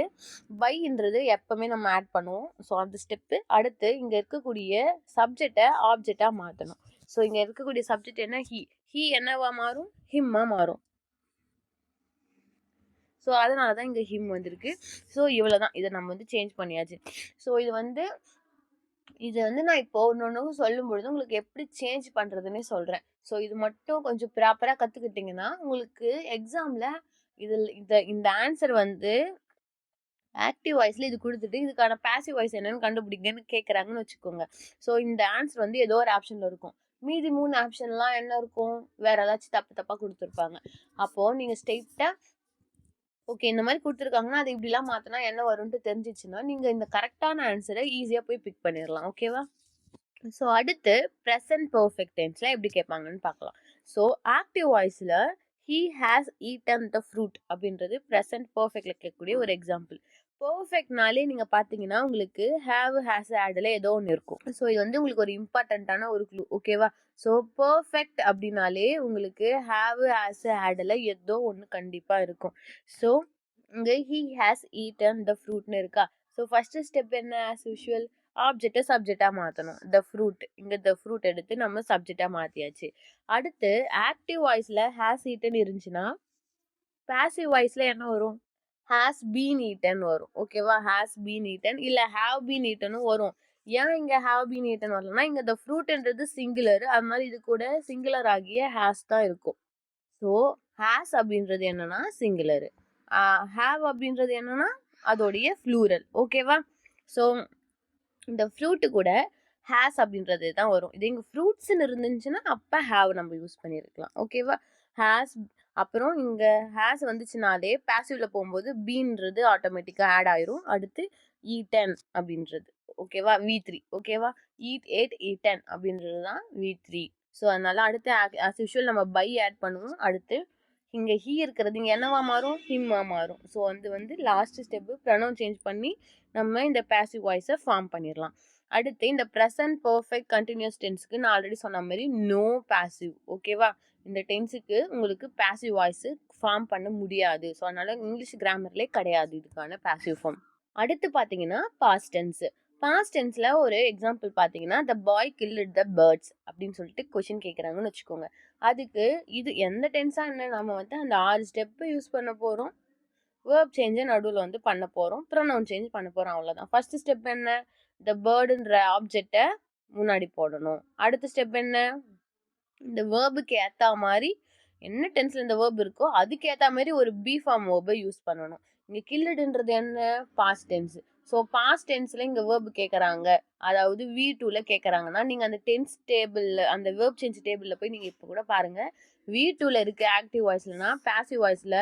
பைன்றது எப்பவுமே நம்ம ஆட் பண்ணுவோம். ஸோ அந்த ஸ்டெப்பு. அடுத்து இங்கே இருக்கக்கூடிய சப்ஜெக்டை ஆப்ஜெக்டாக மாற்றணும். ஸோ இங்கே இருக்கக்கூடிய சப்ஜெக்ட் என்ன? ஹீ என்னவா மாறும்? ஹிம்மா மாறும். ஸோ அதனால தான் இங்கே ஹிம் வந்திருக்கு. ஸோ இவ்வளோ தான். இதை நம்ம வந்து சேஞ்ச் பண்ணியாச்சு. ஸோ இது வந்து நான் இப்போ ஒன்று சொல்லும் பொழுது உங்களுக்கு எப்படி சேஞ்ச் பண்ணுறதுன்னே சொல்கிறேன். ஸோ இது மட்டும் கொஞ்சம் ப்ராப்பராக கற்றுக்கிட்டிங்கன்னா உங்களுக்கு எக்ஸாமில் இந்த ஆன்சர் வந்து ஆக்டிவ் வாய்ஸில் இது கொடுத்துட்டு இதுக்கான பாசிவ் வாய்ஸ் என்னன்னு கண்டுபிடிங்கன்னு கேட்குறாங்கன்னு வச்சுக்கோங்க. ஸோ இந்த ஆன்சர் வந்து ஏதோ ஒரு ஆப்ஷனில் இருக்கும். மீதி 3 ஆப்ஷன்லாம் என்ன இருக்கும்? வேற ஏதாச்சும் தப்பாக கொடுத்துருப்பாங்க. அப்போது நீங்கள் ஸ்ட்ரெயிட்டாக ஓகே இந்த மாதிரி கொடுத்துருக்காங்கன்னா அது இப்படிலாம் மாற்றினா என்ன வரும்ன்ட்டு தெரிஞ்சிச்சுன்னா நீங்கள் இந்த கரெக்டான ஆன்சரை ஈஸியாக போய் பிக் பண்ணிடலாம். ஓகேவா? ஸோ அடுத்து ப்ரெசன்ட் பர்ஃபெக்ட் டென்ஸில் எப்படி கேட்பாங்கன்னு பார்க்கலாம். ஸோ ஆக்டிவ் வாய்ஸில் he has eaten the fruit அப்படின்றது ப்ரெசன்ட் பர்ஃபெக்டில் கேட்கக்கூடிய ஒரு எக்ஸாம்பிள். பெர்ஃபெக்ட்னாலே நீங்க பாத்தீங்கன்னா உங்களுக்கு ஹேவ் ஹேஸ் ஆட்ல ஏதோ ஒன்று இருக்கும். ஸோ இது வந்து உங்களுக்கு ஒரு இம்பார்ட்டண்ட்டான ஒரு க்ளூ. ஓகேவா? ஸோ பெர்ஃபெக்ட் அப்படின்னாலே உங்களுக்கு ஹேவ் ஹேஸ் ஆட்ல ஏதோ ஒன்று கண்டிப்பா இருக்கும். ஸோ இங்க ஹி ஹேஸ் ஈட்டன் த ஃப்ரூட்னு இருக்கா? ஸோ ஃபர்ஸ்ட் ஸ்டெப் என்ன? ஆஸ் யூஷுவல் ஆப்ஜெக்டை சப்ஜெக்டா மாற்றணும். த ஃப்ரூட், இங்க த ஃப்ரூட் எடுத்து நம்ம சப்ஜெக்டா மாத்தியாச்சு. அடுத்து ஆக்டிவ் வாய்ஸ்ல ஹேஸ் ஈட்டன் இருந்துச்சுன்னா பாசிவ் வாய்ஸ்ல என்ன வரும்? ஹேஸ் பீன் ஈட்டன் வரும். ஓகேவா? ஹேஸ் பீன் ஈட்டன் இல்ல ஹேவ் பீன் ஈட்டனும் வரும். ஏன் இங்க ஹேவ் பீன் ஈட்டன் வரலன்னா இங்க த ஃப்ரூட்ன்றது சிங்குலர், அதனால இது கூட சிங்குலர் ஆகிய ஹேஸ் தான் இருக்கும். ஸோ ஹேஸ் அப்படின்றது என்னன்னா சிங்குலர், ஹேவ் அப்படின்றது என்னன்னா அதோடைய ஃப்ளூரல். ஓகேவா? ஸோ இந்த ஃப்ரூட்டு கூட ஹேஸ் அப்படின்றது தான் வரும். இது இங்கே ஃப்ரூட்ஸ்ன்னு இருந்துச்சுன்னா அப்போ ஹேவ் நம்ம யூஸ் பண்ணியிருக்கலாம். ஓகேவா? ஹேஸ் அப்புறம் இங்கே ஹேஸ் வந்துச்சுனாலே பேசிவ்ல போகும்போது பீன்றது ஆட்டோமேட்டிக்காக ஆட் ஆயிரும். அடுத்து ஈட்டன் அப்படின்றது. ஓகேவா? V3. ஓகேவா? ஈட் 8 ஈட்டன் அப்படின்றது தான் V3. ஸோ அதனால அடுத்து ஆஸ் யூஷுவல் நம்ம பை ஆட் பண்ணுவோம். அடுத்து இங்கே ஹீ இருக்கிறது இங்கே என்னவா மாறும்? ஹிம்மா மாறும். ஸோ வந்து லாஸ்ட் ஸ்டெப்பு ப்ரொனவுன் சேஞ்ச் பண்ணி நம்ம இந்த பேசிவ் வாய்ஸை ஃபார்ம் பண்ணிடலாம். அடுத்து இந்த ப்ரெசன்ட் பர்ஃபெக்ட் கண்டினியூஸ் டென்ஸுக்கு நான் ஆல்ரெடி சொன்ன மாதிரி நோ பாசிவ். ஓகேவா? இந்த டென்ஸுக்கு உங்களுக்கு பாசிவ் வாய்ஸ் ஃபார்ம் பண்ண முடியாது. ஸோ அதனால இங்கிலீஷ் கிராமர்லேயே கிடையாது இதுக்கான பாசிவ் ஃபார்ம். அடுத்து பார்த்தீங்கன்னா பாஸ்ட் டென்ஸ். பாஸ்ட் டென்ஸில் ஒரு எக்ஸாம்பிள் பார்த்தீங்கன்னா த பாய் கில்ட் த பேர்ட்ஸ் அப்படின்னு சொல்லிட்டு கொஷின் கேட்குறாங்கன்னு வச்சுக்கோங்க. அதுக்கு இது எந்த டென்ஸாக என்ன நம்ம வந்து அந்த 6 ஸ்டெப்பு யூஸ் பண்ண போகிறோம். வேர்ப் சேஞ்சை நடுவில் வந்து பண்ண போகிறோம். ப்ரொனவுன் சேஞ்ச் பண்ண போகிறோம். அவ்வளோதான். ஃபர்ஸ்ட் ஸ்டெப் என்ன? த பேர்டுன்ற ஆப்ஜெக்டை முன்னாடி போடணும். அடுத்த ஸ்டெப் என்ன? இந்த வேர்புக்கு ஏற்ற மாதிரி என்ன டென்ஸில் இந்த வேர்ப் இருக்கோ அதுக்கு ஏற்ற மாதிரி ஒரு பி ஃபார்ம் வேர்பை யூஸ் பண்ணணும். இங்கே கில்டுன்றது என்ன? Past tense. ஸோ பாஸ்ட் டென்ஸில் இங்கே வேர்பு கேட்குறாங்க, அதாவது V2ல கேட்குறாங்கன்னா நீங்கள் அந்த டென்ஸ் டேபிளில் அந்த வேர்ப் சேஞ்ச் டேபிளில் போய் நீங்கள் இப்போ கூட பாருங்கள். V2ல இருக்க ஆக்டிவ் வாய்ஸ்லனா பாசிவ் வாய்ஸில்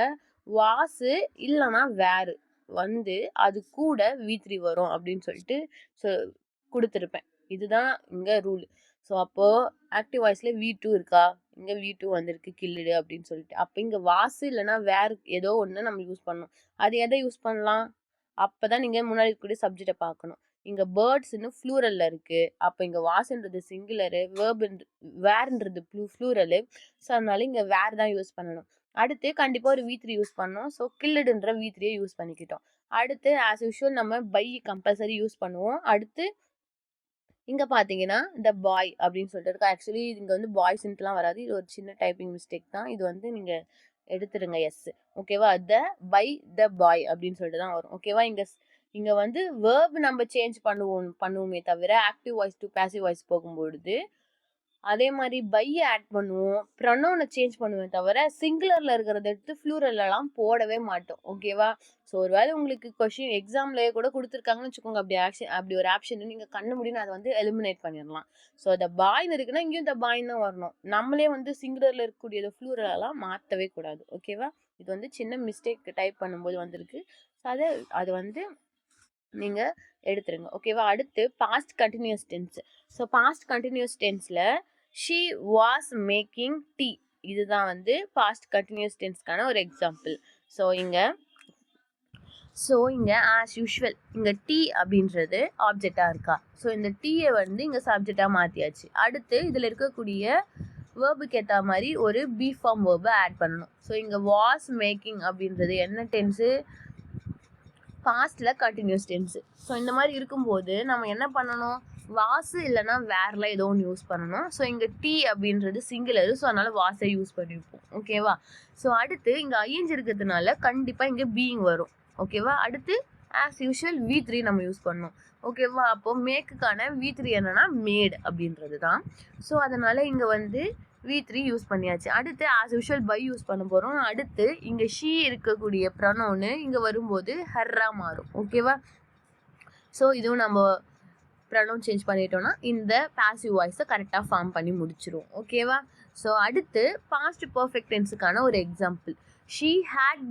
வாசு இல்லைனா வேறு வந்து அது கூட V3 வரும் அப்படின்னு சொல்லிட்டு கொடுத்துருப்பேன். இதுதான் இங்கே ரூல். ஸோ அப்போது ஆக்டிவ் வாய்ஸில் V2 இருக்கா? இங்கே V2 வந்திருக்கு கில்லுடு அப்படின்னு சொல்லிட்டு. அப்போ இங்கே வாசு இல்லைனா வேறு ஏதோ ஒன்று நம்ம யூஸ் பண்ணணும். அது எதை யூஸ் பண்ணலாம்? அப்போ தான் நீங்கள் முன்னாடி இருக்கக்கூடிய சப்ஜெக்டை பார்க்கணும். இங்கே பேர்ட்ஸ்ன்னு ஃப்ளூரலில் இருக்குது. அப்போ இங்கே வாசுன்றது சிங்குலரு, வேர்ன்றது ஃப்ளூரலு. ஸோ அதனால இங்கே வேர் தான் யூஸ் பண்ணணும். அடுத்து கண்டிப்பாக ஒரு V3 யூஸ் பண்ணோம். ஸோ கில்லுடுன்ற V3யை யூஸ் பண்ணிக்கிட்டோம். அடுத்து ஆஸ் யூஷுவல் நம்ம பை கம்பல்சரி யூஸ் பண்ணுவோம். அடுத்து இங்கே பார்த்தீங்கன்னா த பாய் அப்படின்னு சொல்லிட்டு இருக்கா. ஆக்சுவலி இங்கே வந்து பாய்ஸ்ன்ட்டுலாம் வராது. இது ஒரு சின்ன டைப்பிங் மிஸ்டேக் தான். இது வந்து நீங்கள் எடுத்துருங்க. எஸ். ஓகேவா? த பை த பாய் அப்படின்னு சொல்லிட்டு தான் வரும். ஓகேவா? இங்கே வந்து வேர்ப் நம்ம சேஞ்ச் பண்ணுவோமே தவிர active voice to passive voice போகும்பொழுது அதே மாதிரி பை ஆட் பண்ணுவோம், ப்ரொனவுனை சேஞ்ச் பண்ணுவேன் தவிர சிங்குலரில் இருக்கிறத எடுத்து ஃப்ளூரல்லாம் போடவே மாட்டோம். ஓகேவா? ஸோ ஒருவேளை உங்களுக்கு கொஷின் எக்ஸாம்லேயே கூட கொடுத்துருக்காங்கன்னு வச்சுக்கோங்க, அப்படி ஒரு ஆப்ஷன் நீங்கள் கண்ணு முடின்னு அதை வந்து எலிமினேட் பண்ணிடலாம். ஸோ த பாய்னு இருக்குன்னா இங்கேயும் த பாய்ன்னு தான் வரணும். நம்மளே வந்து சிங்குலரில் இருக்கக்கூடியது ஃப்ளூரலாம் மாற்றவே கூடாது. ஓகேவா? இது வந்து சின்ன மிஸ்டேக் டைப் பண்ணும்போது வந்திருக்கு. ஸோ அது வந்து நீங்கள் எடுத்துருங்க. ஓகேவா? அடுத்து past continuous tense. So past continuous டென்ஸில் ஷீ வாஸ் மேக்கிங் டீ, இதுதான் வந்து பாஸ்ட் கண்டினியூஸ் டென்ஸ்க்கான ஒரு எக்ஸாம்பிள். ஸோ இங்கே ஆஸ் யூஷுவல் இங்கே டீ அப்படின்றது ஆப்ஜெக்டாக இருக்கா? ஸோ இந்த டீயை வந்து இங்கே சப்ஜெக்டாக மாற்றியாச்சு. அடுத்து இதில் இருக்கக்கூடிய வேர்புக்கு ஏற்ற மாதிரி ஒரு பி ஃபார்ம் வேர்பை ஆட் பண்ணணும். ஸோ இங்கே வாஸ் மேக்கிங் அப்படின்றது என்ன டென்ஸு? பாஸ்டில் கண்டினியூஸ் டென்ஸு. ஸோ இந்த மாதிரி இருக்கும்போது நம்ம என்ன பண்ணணும்? வாசு இல்லைனா வேர்ல ஏதோ ஒன்று யூஸ் பண்ணணும். ஸோ இங்கே டீ அப்படின்றது சிங்குலரு. ஸோ அதனால் வாசை யூஸ் பண்ணியிருப்போம். ஓகேவா? ஸோ அடுத்து இங்கே ஐஎன்ஜி இருக்கிறதுனால கண்டிப்பாக இங்கே பீயிங் வரும். ஓகேவா? அடுத்து ஆஸ் யூஷுவல் V3 நம்ம யூஸ் பண்ணணும். ஓகேவா? அப்போது மேக்குக்கான V3 என்னன்னா மேட் அப்படின்றது தான். ஸோ அதனால் இங்கே வந்து V3 யூஸ் பண்ணியாச்சு. அடுத்து ஆஸ் யூஷுவல் பை யூஸ் பண்ண போகிறோம். அடுத்து இங்கே ஷீ இருக்கக்கூடிய ப்ரொனவுனு இங்கே வரும்போது ஹர்ரா மாறும். ஓகேவா? ஸோ இதுவும் நம்ம ப்ரொனவுன் சேஞ்ச் பண்ணிட்டோம்னா இந்த பாசிவ் வாய்ஸை கரெக்டாக ஃபார்ம் பண்ணி முடிச்சிரும். ஓகேவா? ஸோ அடுத்து பாஸ்ட் பர்ஃபெக்ட் டென்ஸுக்கான ஒரு example. She had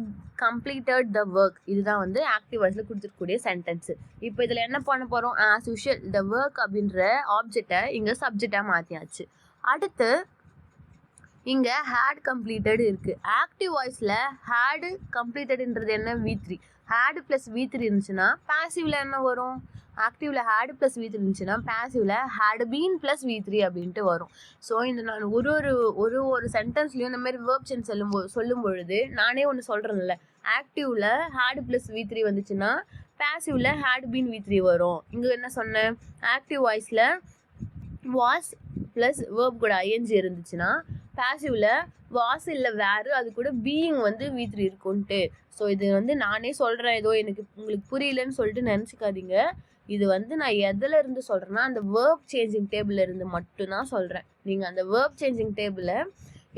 completed the work, இதுதான் வந்து ஆக்டிவ் வாய்ஸில் கொடுத்துருக்கக்கூடிய சென்டென்ஸு. இப்போ இதில் என்ன பண்ண போகிறோம்? ஆஸ் யூஷுவல் த ஒர்க் அப்படின்ற ஆப்ஜெக்டை இங்கே சப்ஜெக்டாக மாற்றியாச்சு. அடுத்து இங்கே ஹேட் கம்ப்ளீட்டட் இருக்குது. ஆக்டிவ் வாய்ஸில் ஹேடு கம்ப்ளீட்டட்ன்றது என்ன? V3. had ப்ளஸ் V3 இருந்துச்சுன்னா பாசிவ்ல என்ன வரும்? ஆக்டிவ்ல had ப்ளஸ் V3 இருந்துச்சுன்னா பாசிவ்ல had been ப்ளஸ் V3 அப்படின்ட்டு வரும். ஸோ இந்த நான் ஒரு சென்டென்ஸ்லையும் இந்த மாதிரி வேர்ப் சேஞ்ச் சொல்லும் பொழுது நானே ஒன்று சொல்கிறேன்ல, ஆக்டிவ்ல had ப்ளஸ் V3 வந்துச்சுன்னா பாசிவ்ல had been V3 வரும். இங்கே என்ன சொன்னேன்? ஆக்டிவ் வாய்ஸில் வாஸ் ப்ளஸ் வேர்ப் கூட ஐஎன்ஜி இருந்துச்சுன்னா பாசிவ்ல வாஸ் இல்லை வேறு அது கூட பீயிங் வந்து V3 இருக்குன்ட்டு. ஸோ இது வந்து நானே சொல்கிறேன், ஏதோ எனக்கு உங்களுக்கு புரியலன்னு சொல்லிட்டு நினச்சிக்காதீங்க. இது வந்து நான் எதில் இருந்து சொல்கிறேன்னா அந்த வேர்ப் சேஞ்சிங் டேபிளில் இருந்து மட்டும்தான் சொல்கிறேன். நீங்கள் அந்த வேர்ப் சேஞ்சிங் டேபிளை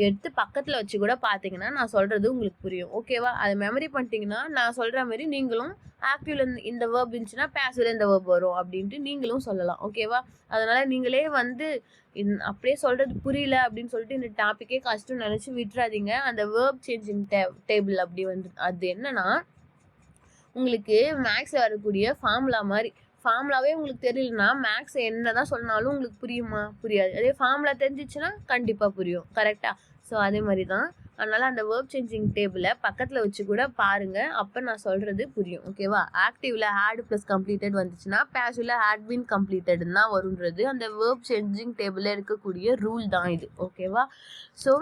எடுத்து பக்கத்தில் வச்சு கூட பார்த்தீங்கன்னா நான் சொல்கிறது உங்களுக்கு புரியும். ஓகேவா? அதை மெமரி பண்ணிட்டீங்கன்னா நான் சொல்கிற மாதிரி நீங்களும் ஆக்டிவ்ல இந்த வேர்ப் இருந்துச்சுன்னா பாசிவ்ல இந்த வேர்ப் வரும் அப்படின்ட்டு நீங்களும் சொல்லலாம். ஓகேவா? அதனால் நீங்களே வந்து அப்படியே சொல்கிறது புரியல அப்படின்னு சொல்லிட்டு இந்த டாப்பிக்கே கஷ்டம் நினச்சி விட்டுறாதீங்க. அந்த வேர்ப் சேஞ்சிங் டேபிள் அப்படி வந்து அது என்னன்னா உங்களுக்கு மேக்ஸில் வரக்கூடிய ஃபார்முலாவே உங்களுக்கு தெரியலனா மேக்ஸ் என்ன தான் சொன்னாலும் உங்களுக்கு புரியுமா? புரியாது. அதே ஃபார்முலா தெரிஞ்சிச்சுன்னா கண்டிப்பாக புரியும். கரெக்டாக? ஸோ அதே மாதிரி தான். அதனால் அந்த வேர்ப் சேஞ்சிங் டேபிளை பக்கத்தில் வச்சு கூட பாருங்கள், அப்போ நான் சொல்கிறது புரியும். ஓகேவா? ஆக்டிவில் ஹேட் ப்ளஸ் கம்ப்ளீட்டட் வந்துச்சுன்னா பாசிவ்ல ஹேட் பீன் கம்ப்ளீட்டட்னு தான் வருன்றது அந்த வேர்ப் சேஞ்சிங் டேபிளில் இருக்கக்கூடிய ரூல் தான் இது. ஓகேவா? ஸோ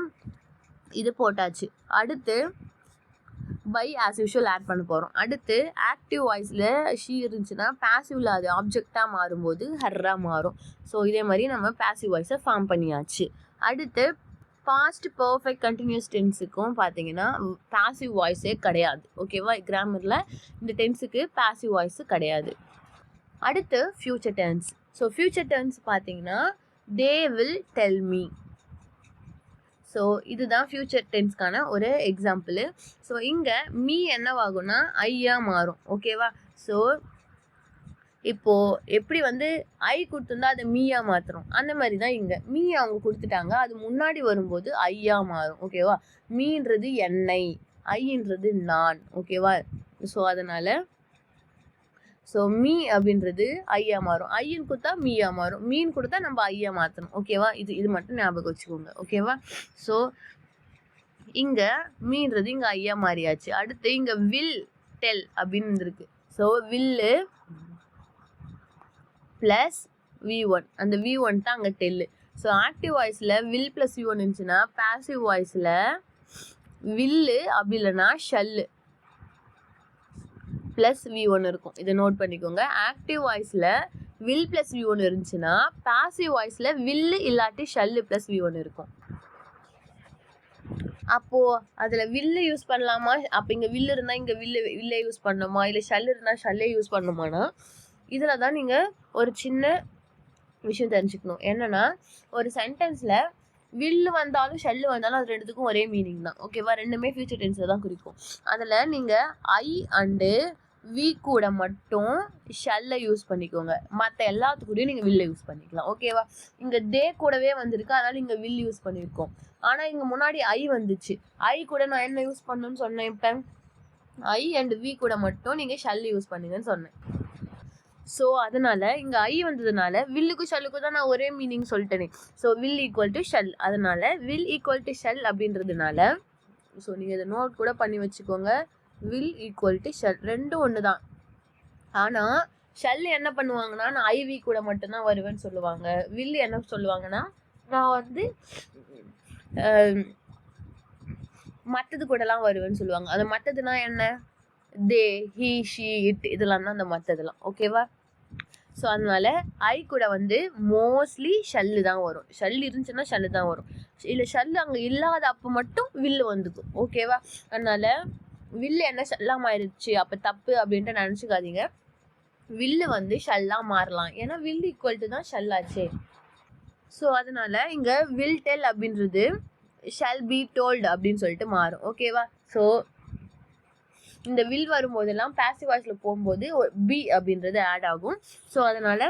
இது போட்டாச்சு. அடுத்து பை ஆஸ் யூஷுவல் ஆட் பண்ண போகிறோம். அடுத்து ஆக்டிவ் வாய்ஸில் ஷீ இருந்துச்சுன்னா பாசிவ்ல அது ஆப்ஜெக்டாக மாறும்போது ஹர்ராக மாறும். ஸோ இதே மாதிரி நம்ம பாசிவ் வாய்ஸை ஃபார்ம் பண்ணியாச்சு. அடுத்து பாஸ்ட் பர்ஃபெக்ட் கண்டினியூஸ் டென்ஸுக்கும் பார்த்தீங்கன்னா பாசிவ் வாய்ஸே கிடையாது. ஓகேவா? கிராமரில் இந்த டென்ஸுக்கு பாசிவ் வாய்ஸு கிடையாது. அடுத்து future tense. So future tense பார்த்தீங்கன்னா they will tell me. So இதுதான் ஃப்யூச்சர் டென்ஸ்க்கான ஒரு எக்ஸாம்பிள். ஸோ இங்கே மீ என்னவாகும்னா ஐயாக மாறும். ஓகேவா? ஸோ இப்போது எப்படி வந்து ஐ கொடுத்துருந்தா அதை மீயாக மாற்றுறோம், அந்த மாதிரி தான் இங்கே மீ அவங்க கொடுத்துட்டாங்க, அது முன்னாடி வரும்போது ஐயாக மாறும். ஓகேவா? மீன்றது என்னை, ஐன்றது நான். ஓகேவா? ஸோ அதனால் மீ அப்படின்றது ஐயா மாறும், ஐயன் கொடுத்தா மீயா மாறும், மீன் கொடுத்தா நம்ம ஐயா மாற்றணும். ஓகேவா? இது மட்டும் ஞாபகம் வச்சுக்கோங்க. ஓகேவா? ஸோ இங்கே மீன்றது இங்கே ஐயா மாறியாச்சு. அடுத்து இங்கே வில் டெல் அப்படின்னு இருக்கு. ஸோ வில்லு ப்ளஸ் V1, அந்த V1 தான் அங்கே டெல்லு. ஸோ ஆக்டிவ் வாய்ஸில் வில் ப்ளஸ் V1 இருந்துச்சுன்னா பாசிவ் வாய்ஸில் வில்லு அப்படி இல்லைன்னா ஷல்லு ப்ளஸ் V1 இருக்கும். இதை நோட் பண்ணிக்கோங்க. ஆக்டிவ் வாய்ஸில் வில் ப்ளஸ் V1 இருந்துச்சுன்னா பாசிவ் வாய்ஸில் வில்லு இல்லாட்டி ஷல்லு ப்ளஸ் V1 இருக்கும். அப்போது அதில் வில்லு யூஸ் பண்ணலாமா? அப்போ இங்கே வில்லு இருந்தால் இங்கே வில்லை யூஸ் பண்ணணுமா, இல்லை ஷல்லு இருந்தால் ஷல்லே யூஸ் பண்ணணுமானா இதில் தான் நீங்கள் ஒரு சின்ன விஷயம் தெரிஞ்சுக்கணும். என்னென்னா ஒரு சென்டென்ஸில் வில்லு வந்தாலும் ஷல்லு வந்தாலும் அது ரெண்டுத்துக்கும் ஒரே மீனிங் தான். ஓகேவா? ரெண்டுமே ஃபியூச்சர் டென்ஸில் தான் குறிக்கும். அதில் நீங்கள் ஐ அண்டு வி கூட மட்டும் ஷல்லை யூஸ் பண்ணிக்கோங்க, மற்ற எல்லாத்துக்கூடயும் நீங்கள் வில்லை யூஸ் பண்ணிக்கலாம். ஓகேவா? இங்கே தே கூடவே வந்திருக்கு, அதனால் இங்கே வில் யூஸ் பண்ணியிருக்கோம். ஆனால் இங்கே முன்னாடி ஐ வந்துச்சு, ஐ கூட நான் என்ன யூஸ் பண்ணணும்னு சொன்னேன்? இப்போ ஐ அண்ட் வி கூட மட்டும் நீங்கள் ஷல் யூஸ் பண்ணுங்கன்னு சொன்னேன். ஸோ அதனால் இங்கே ஐ வந்ததுனால வில்லுக்கும் ஷல்லுக்கும் தான் நான் ஒரே மீனிங் சொல்லிட்டேனே. So will equal to shall, அதனால் வில் ஈக்குவல் டு ஷல் அப்படின்றதுனால ஸோ நீங்கள் இதை நோட் கூட பண்ணி வச்சுக்கோங்க. வில் ஈக்குவல் டு ஷல் ரெண்டும் ஒன்று தான். ஆனால் ஷல் என்ன பண்ணுவாங்கன்னா நான் ஐவி கூட மட்டும்தான் வருவேன்னு சொல்லுவாங்க. வில் என்ன சொல்லுவாங்கன்னா நான் வந்து மற்றது கூடலாம் வருவேன்னு சொல்லுவாங்க. அது மற்றதுனா என்ன? தே, ஹீ, ஷீ, இட், இதெல்லாம் தான் அந்த மற்றதெல்லாம். ஓகேவா? ஸோ அதனால ஐ கூட வந்து மோஸ்ட்லி ஷல்லு தான் வரும். ஷல் இருந்துச்சுன்னா ஷல்லு தான் வரும். இல்லை ஷல்லு அங்கே இல்லாத அப்போ மட்டும் வில்லு வந்துக்கும். ஓகேவா? அதனால் வில்லு என்ன ஷல்லாக மாறிடுச்சு அப்போ தப்பு அப்படின்ட்டு நினச்சிக்காதீங்க. வில்லு வந்து ஷல்லாக மாறலாம், ஏன்னா வில் ஈக்குவல் டு தான் ஷல்லாச்சே. ஸோ அதனால் இங்கே வில் டெல் அப்படின்றது ஷல் பி டோல்டு அப்படின்னு சொல்லிட்டு மாறும். ஓகேவா? ஸோ இந்த வில் வரும்போதெல்லாம் பாசிவ் வாய்ஸில் போகும்போது பி அப்படின்றது ஆட் ஆகும். ஸோ அதனால்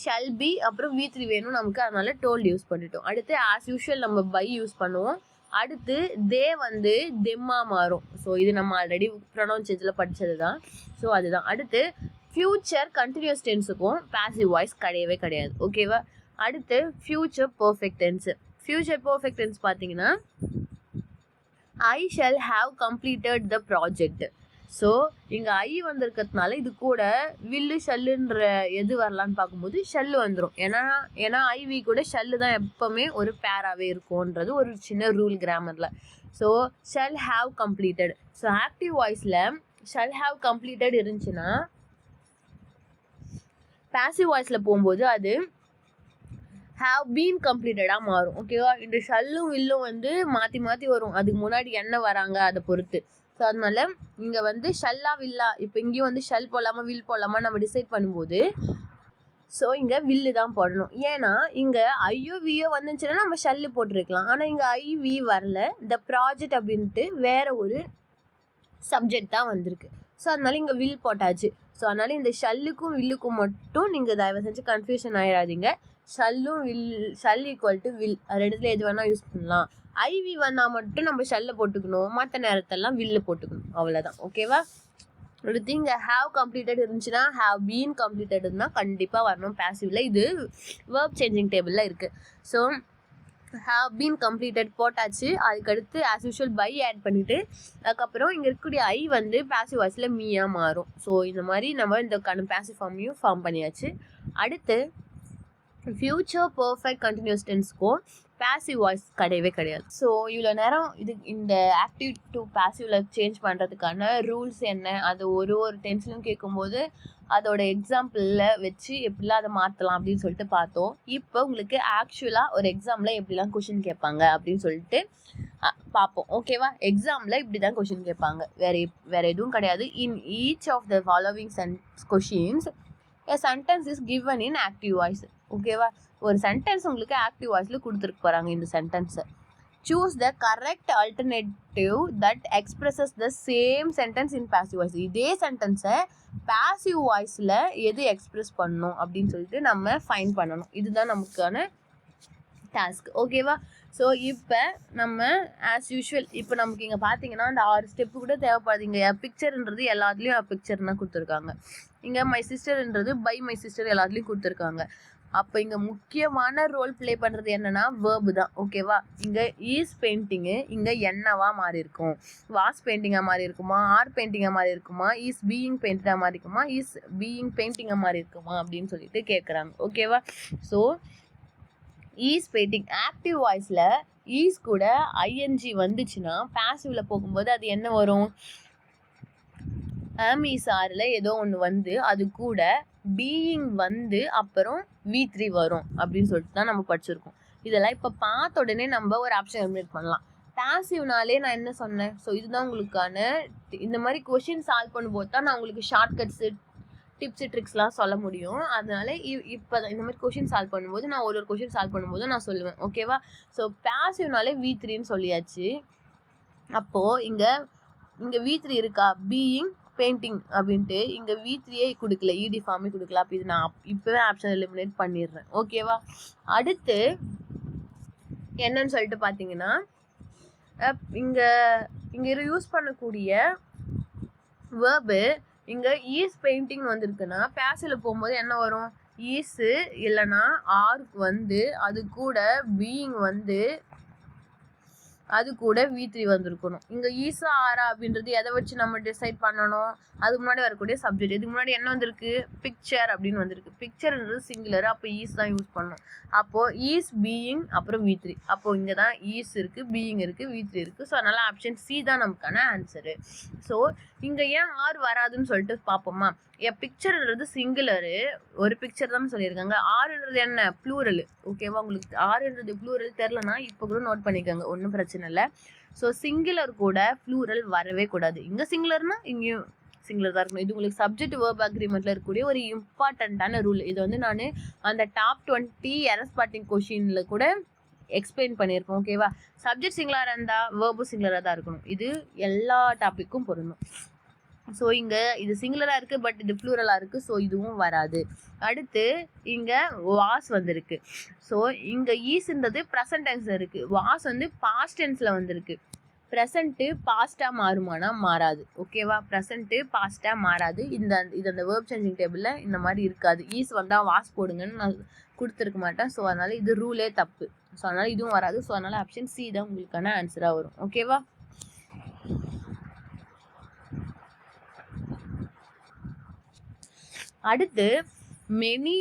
ஷல் பி அப்புறம் V3 வேணும் நமக்கு, அதனால் டோல்டு யூஸ் பண்ணிட்டோம். அடுத்து ஆஸ் யூஷுவல் நம்ம பை யூஸ் பண்ணுவோம். அடுத்து தே வந்து தெம்மா மாறும். ஸோ இது நம்ம ஆல்ரெடி ப்ரொனவுன்சேஜில் படித்தது தான். ஸோ அதுதான். அடுத்து ஃப்யூச்சர் கண்டினியூஸ் டென்ஸுக்கும் பாசிவ் வாய்ஸ் கிடையவே கிடையாது. ஓகேவா? அடுத்து future perfect tense. Future perfect tense பார்த்தீங்கன்னா I shall have completed the project. So இங்கே ஐ வந்திருக்கிறதுனால இது கூட வில்லு ஷல்லுன்ற எது வரலான்னு பார்க்கும்போது ஷெல்லு வந்துடும். ஏன்னா ஐவி கூட ஷெல்லு தான் எப்போவுமே ஒரு பேராகவே இருக்கும்ன்றது ஒரு சின்ன ரூல் கிராமரில். So shall have completed. So active வாய்ஸில் ஷெல் ஹாவ் கம்ப்ளீட்டட் இருந்துச்சுன்னா பேசிவ் வாய்ஸில் போகும்போது அது ஹாவ் பீன் கம்ப்ளீட்டடாக மாறும். ஓகேவா? இந்த ஷல்லும் வில்லும் வந்து மாற்றி மாற்றி வரும், அதுக்கு முன்னாடி என்ன வராங்க அதை பொறுத்து. ஸோ அதனால இங்கே வந்து ஷல்லா வில்லா, இப்போ இங்கேயும் வந்து ஷல் போடலாமா வில் போடலாமா நம்ம டிசைட் பண்ணும்போது ஸோ இங்கே வில்லு தான் போடணும். ஏன்னா இங்கே ஐயோ வியோ வந்துச்சுன்னா நம்ம ஷல்லு போட்டிருக்கலாம். ஆனால் இங்கே ஐவி வரல, இந்த ப்ராஜெக்ட் அப்படின்ட்டு வேற ஒரு சப்ஜெக்ட் தான் வந்திருக்கு. ஸோ அதனால இங்கே வில் போட்டாச்சு. ஸோ அதனால இந்த ஷல்லுக்கும் வில்லுக்கும் மட்டும் நீங்கள் தயவு செஞ்சு கன்ஃபியூஷன் ஆயிடாதீங்க. ஷல்லும் ஷல் ஈக்குவல் டு வில், அது ரெண்டுத்துல எது வேணால் யூஸ் பண்ணலாம். ஐவி வந்தால் மட்டும் நம்ம ஷல்லை போட்டுக்கணும், மற்ற நேரத்தெல்லாம் வில்லு போட்டுக்கணும், அவ்வளோதான். ஓகேவா? அடுத்து இங்கே ஹாவ் கம்ப்ளீட்டட் இருந்துச்சுன்னா ஹாவ் பீன் கம்ப்ளீட்டட்னா கண்டிப்பாக வரணும் பேசிவ்ல. இது வேர்ப் சேஞ்சிங் டேபிளில் இருக்குது. ஸோ ஹாவ் பீன் கம்ப்ளீட்டட் போட்டாச்சு. அதுக்கடுத்து ஆஸ் யூஷுவல் பை ஆட் பண்ணிவிட்டு அதுக்கப்புறம் இங்கே இருக்கக்கூடிய ஐ வந்து பேசிவ் வாய்ஸில் மீயாக மாறும். ஸோ இந்த மாதிரி நம்ம இந்த பேசிவ் ஃபார்மையும் ஃபார்ம் பண்ணியாச்சு. அடுத்து ஃபியூச்சர் பர்ஃபெக்ட் கண்டினியூஸ் டென்ஸ்க்கும் பேசிவ் வாய்ஸ் கிடையவே கிடையாது. ஸோ இவ்வளோ நேரம் இந்த ஆக்டிவ் டு பேசிவில் சேஞ்ச் பண்ணுறதுக்கான ரூல்ஸ் என்ன, அது ஒரு டென்ஸ்லையும் கேட்கும்போது அதோட எக்ஸாம்பிளில் வச்சு எப்படிலாம் அதை மாற்றலாம் அப்படின்னு சொல்லிட்டு பார்த்தோம். இப்போ உங்களுக்கு ஆக்சுவலாக ஒரு எக்ஸாமில் எப்படிலாம் கொஷின் கேட்பாங்க அப்படின்னு சொல்லிட்டு பார்ப்போம். ஓகேவா? எக்ஸாமில் இப்படி தான் கொஷின் கேட்பாங்க, வேற எதுவும் கிடையாது. In each of the following questions a sentence is given in active voice. ஓகேவா? ஒரு சென்டென்ஸ் உங்களுக்கு ஆக்டிவ் வாய்ஸில் கொடுத்துருக்கு போகிறாங்க. இந்த சென்டென்ஸை choose the correct alternative that expresses the same sentence in passive voice. இதே சென்டென்ஸை பேசிவ் வாய்ஸில் எது எக்ஸ்பிரஸ் பண்ணணும் அப்படின்னு சொல்லிட்டு நம்ம ஃபைன் பண்ணணும். இதுதான் நமக்கான டாஸ்க். ஓகேவா? ஸோ இப்போ நம்ம ஆஸ் யூஷுவல் இப்போ நமக்கு இங்கே பார்த்தீங்கன்னா அந்த 6 ஸ்டெப்பு கூட தேவைப்படுது. இங்கே பிக்சர்ன்றது எல்லாத்துலேயும் பிக்சர்னா கொடுத்துருக்காங்க. இங்கே மை சிஸ்டர்ன்றது பை மை சிஸ்டர் எல்லாத்துலேயும் கொடுத்துருக்காங்க. அப்போ இங்கே முக்கியமான ரோல் ப்ளே பண்ணுறது என்னென்னா வேர்பு தான். ஓகேவா? இங்கே ஈஸ் பெயிண்டிங்கு இங்கே என்னவா மாறி இருக்கும், வாஸ் பெயிண்டிங்காக மாறி இருக்குமா, ஆர் பெயிண்டிங்காக மாறி இருக்குமா, ஈஸ் பீயிங் பெயிண்டடாக மாறி இருக்குமா, ஈஸ் பீயிங் பெயிண்டிங்காக மாறி இருக்குமா அப்படின்னு சொல்லிட்டு கேட்குறாங்க. ஓகேவா? ஸோ ஈஸ் பெயிண்டிங் ஆக்டிவ் வாய்ஸில் ஈஸ் கூட ஐஎன்ஜி வந்துச்சுன்னா பேசிவில் போகும்போது அது என்ன வரும், ஆமிசாரில் ஏதோ ஒன்று வந்து அது கூட பீயிங் வந்து அப்புறம் V3 வரும் அப்படின்னு சொல்லிட்டு தான் நம்ம படிச்சிருக்கோம். இதெல்லாம் இப்போ பார்த்த உடனே நம்ம ஒரு ஆப்ஷன் எலிமினேட் பண்ணலாம். பேசிவ்னாலே நான் என்ன சொன்னேன், ஸோ இதுதான் உங்களுக்கான இந்த மாதிரி கொஷின் சால்வ் பண்ணும்போது தான் நான் உங்களுக்கு ஷார்ட்கட்ஸு டிப்ஸு ட்ரிக்ஸ்லாம் சொல்ல முடியும். அதனால இப்போ இந்த மாதிரி கொஷின் சால்வ் பண்ணும்போது நான் ஒரு கொஷின் சால்வ் பண்ணும்போது நான் சொல்லுவேன். ஓகேவா? ஸோ பேசிவ்னாலே V3ன்னு சொல்லியாச்சு. அப்போது இங்கே V3 இருக்கா, பீயிங் பெயிண்டிங் அப்படின்ட்டு இங்கே V3 கொடுக்கல, இடி ஃபார்மே கொடுக்கல. அப்போ இது நான் இப்போவே ஆப்ஷன் எலிமினேட் பண்ணிடுறேன். ஓகேவா? அடுத்து என்னன்னு சொல்லிட்டு பார்த்தீங்கன்னா இங்கே யூஸ் பண்ணக்கூடிய வேர்பு இங்கே ஈஸ் பெயிண்டிங் வந்திருக்குன்னா பேசிவில் போகும்போது என்ன வரும், ஈஸு இல்லைன்னா ஆருக்கு வந்து அது கூட பீயிங் வந்து அது கூட V3 வந்திருக்கணும். இங்கே ஈஸா ஆரா அப்படின்றது எதை வச்சு நம்ம டிசைட் பண்ணணும், அதுக்கு முன்னாடி வரக்கூடிய சப்ஜெக்ட். இதுக்கு முன்னாடி என்ன வந்திருக்கு, பிக்சர் அப்படின்னு வந்திருக்கு. பிக்சர்ன்றது சிங்குலர், அப்போ ஈஸ் தான் யூஸ் பண்ணணும். அப்போது ஈஸ் பீயிங் அப்புறம் V3. அப்போது இங்கே தான் ஈஸ் இருக்குது, பீயிங் இருக்குது, V3 இருக்குது. ஸோ அதனால் ஆப்ஷன் சி தான் நமக்கான ஆன்சரு. ஸோ இங்கே ஏன் ஆர் வராதுன்னு சொல்லிட்டு பார்ப்போமா. பிக்சர்ன்றது சிங்குலரு, ஒரு பிக்சர் தான் சொல்லியிருக்காங்க. ஆறுன்றது என்ன, ப்ளூரல். ஓகேவா? உங்களுக்கு ஆறுன்றது ப்ளூரல் தெரிலனா இப்போ கூட நோட் பண்ணிக்கோங்க, ஒன்றும் பிரச்சனை இல்லை. ஸோ சிங்குலர் கூட ப்ளூரல் வரவே கூடாது. இங்கே சிங்குலர்னா இங்கேயும் சிங்குலர் தான் இருக்கணும். இது உங்களுக்கு சப்ஜெக்ட் வேர்ப் அக்ரிமெண்ட்டில் இருக்கக்கூடிய ஒரு இம்பார்ட்டண்ட்டான ரூல். இது வந்து நான் அந்த டாப் 20 எரர் ஸ்பாட்டிங் கொஷினில் கூட எக்ஸ்பிளைன் பண்ணியிருப்போம். ஓகேவா? சப்ஜெக்ட் சிங்குலராக இருந்தால் வேர்பு சிங்குலராக தான் இருக்கணும். இது எல்லா டாப்பிக்கும் பொருந்தும். ஸோ இங்கே இது சிங்குலராக இருக்குது, பட் இது ப்ளூரலாக இருக்குது, ஸோ இதுவும் வராது. அடுத்து இங்கே வாஸ் வந்திருக்கு. ஸோ இங்கே ஈஸ்ன்றது ப்ரெசன்ட் டென்ஸில் இருக்குது, வாஸ் வந்து பாஸ்ட் டென்ஸில் வந்திருக்கு. ப்ரெசண்ட்டு பாஸ்ட்டாக மாறுமானா மாறாது. ஓகேவா? ப்ரெசண்ட்டு பாஸ்ட்டாக மாறாது. இது அந்த வேர்ப் சேஞ்சிங் டேபிளில் இந்த மாதிரி இருக்காது. ஈஸ் வந்தால் வாஸ் போடுங்கன்னு நான் கொடுத்துருக்க மாட்டேன். ஸோ அதனால் இது ரூலே தப்பு. ஸோ அதனால் இதுவும் வராது. ஸோ அதனால் ஆப்ஷன் சி தான் உங்களுக்கான ஆன்சராக வரும். ஓகேவா? அடுத்து மெனி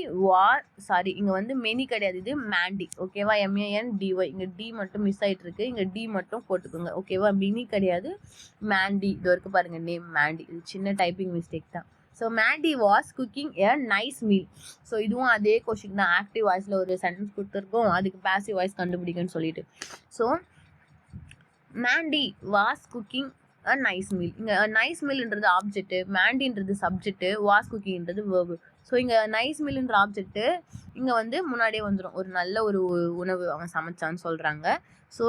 இங்கே வந்து மெனி கிடையாது, இது மேண்டி. ஓகேவா? MANDY. இங்கே டி மட்டும் மிஸ் ஆகிட்டு இருக்கு, இங்கே டி மட்டும் போட்டுக்கோங்க. ஓகேவா? மினி கிடையாது, மேண்டி. இது வரைக்கும் பாருங்கள், நேம் மேண்டி. இது சின்ன டைப்பிங் மிஸ்டேக் தான். So Mandy was cooking a nice meal. So இதுவும் அதே கொஷின் தான். ஆக்டிவ் வாய்ஸில் ஒரு சென்டென்ஸ் கொடுத்துருக்கோம், அதுக்கு பேசிவ் வாய்ஸ் கண்டுபிடிக்குன்னு சொல்லிட்டு. So Mandy was cooking a nice meal. இங்கே நைஸ் மீல்ன்றது ஆப்ஜெக்ட்டு, மேண்டின்றது சப்ஜெக்ட்டு, வாஸ் குக்கிங்ன்றது வேர்பு. ஸோ இங்கே நைஸ் மீல்ன்ற ஆப்ஜெக்ட்டு இங்கே வந்து முன்னாடியே வந்துடும், ஒரு நல்ல ஒரு உணவு அவன் சமைச்சான்னு சொல்கிறாங்க. ஸோ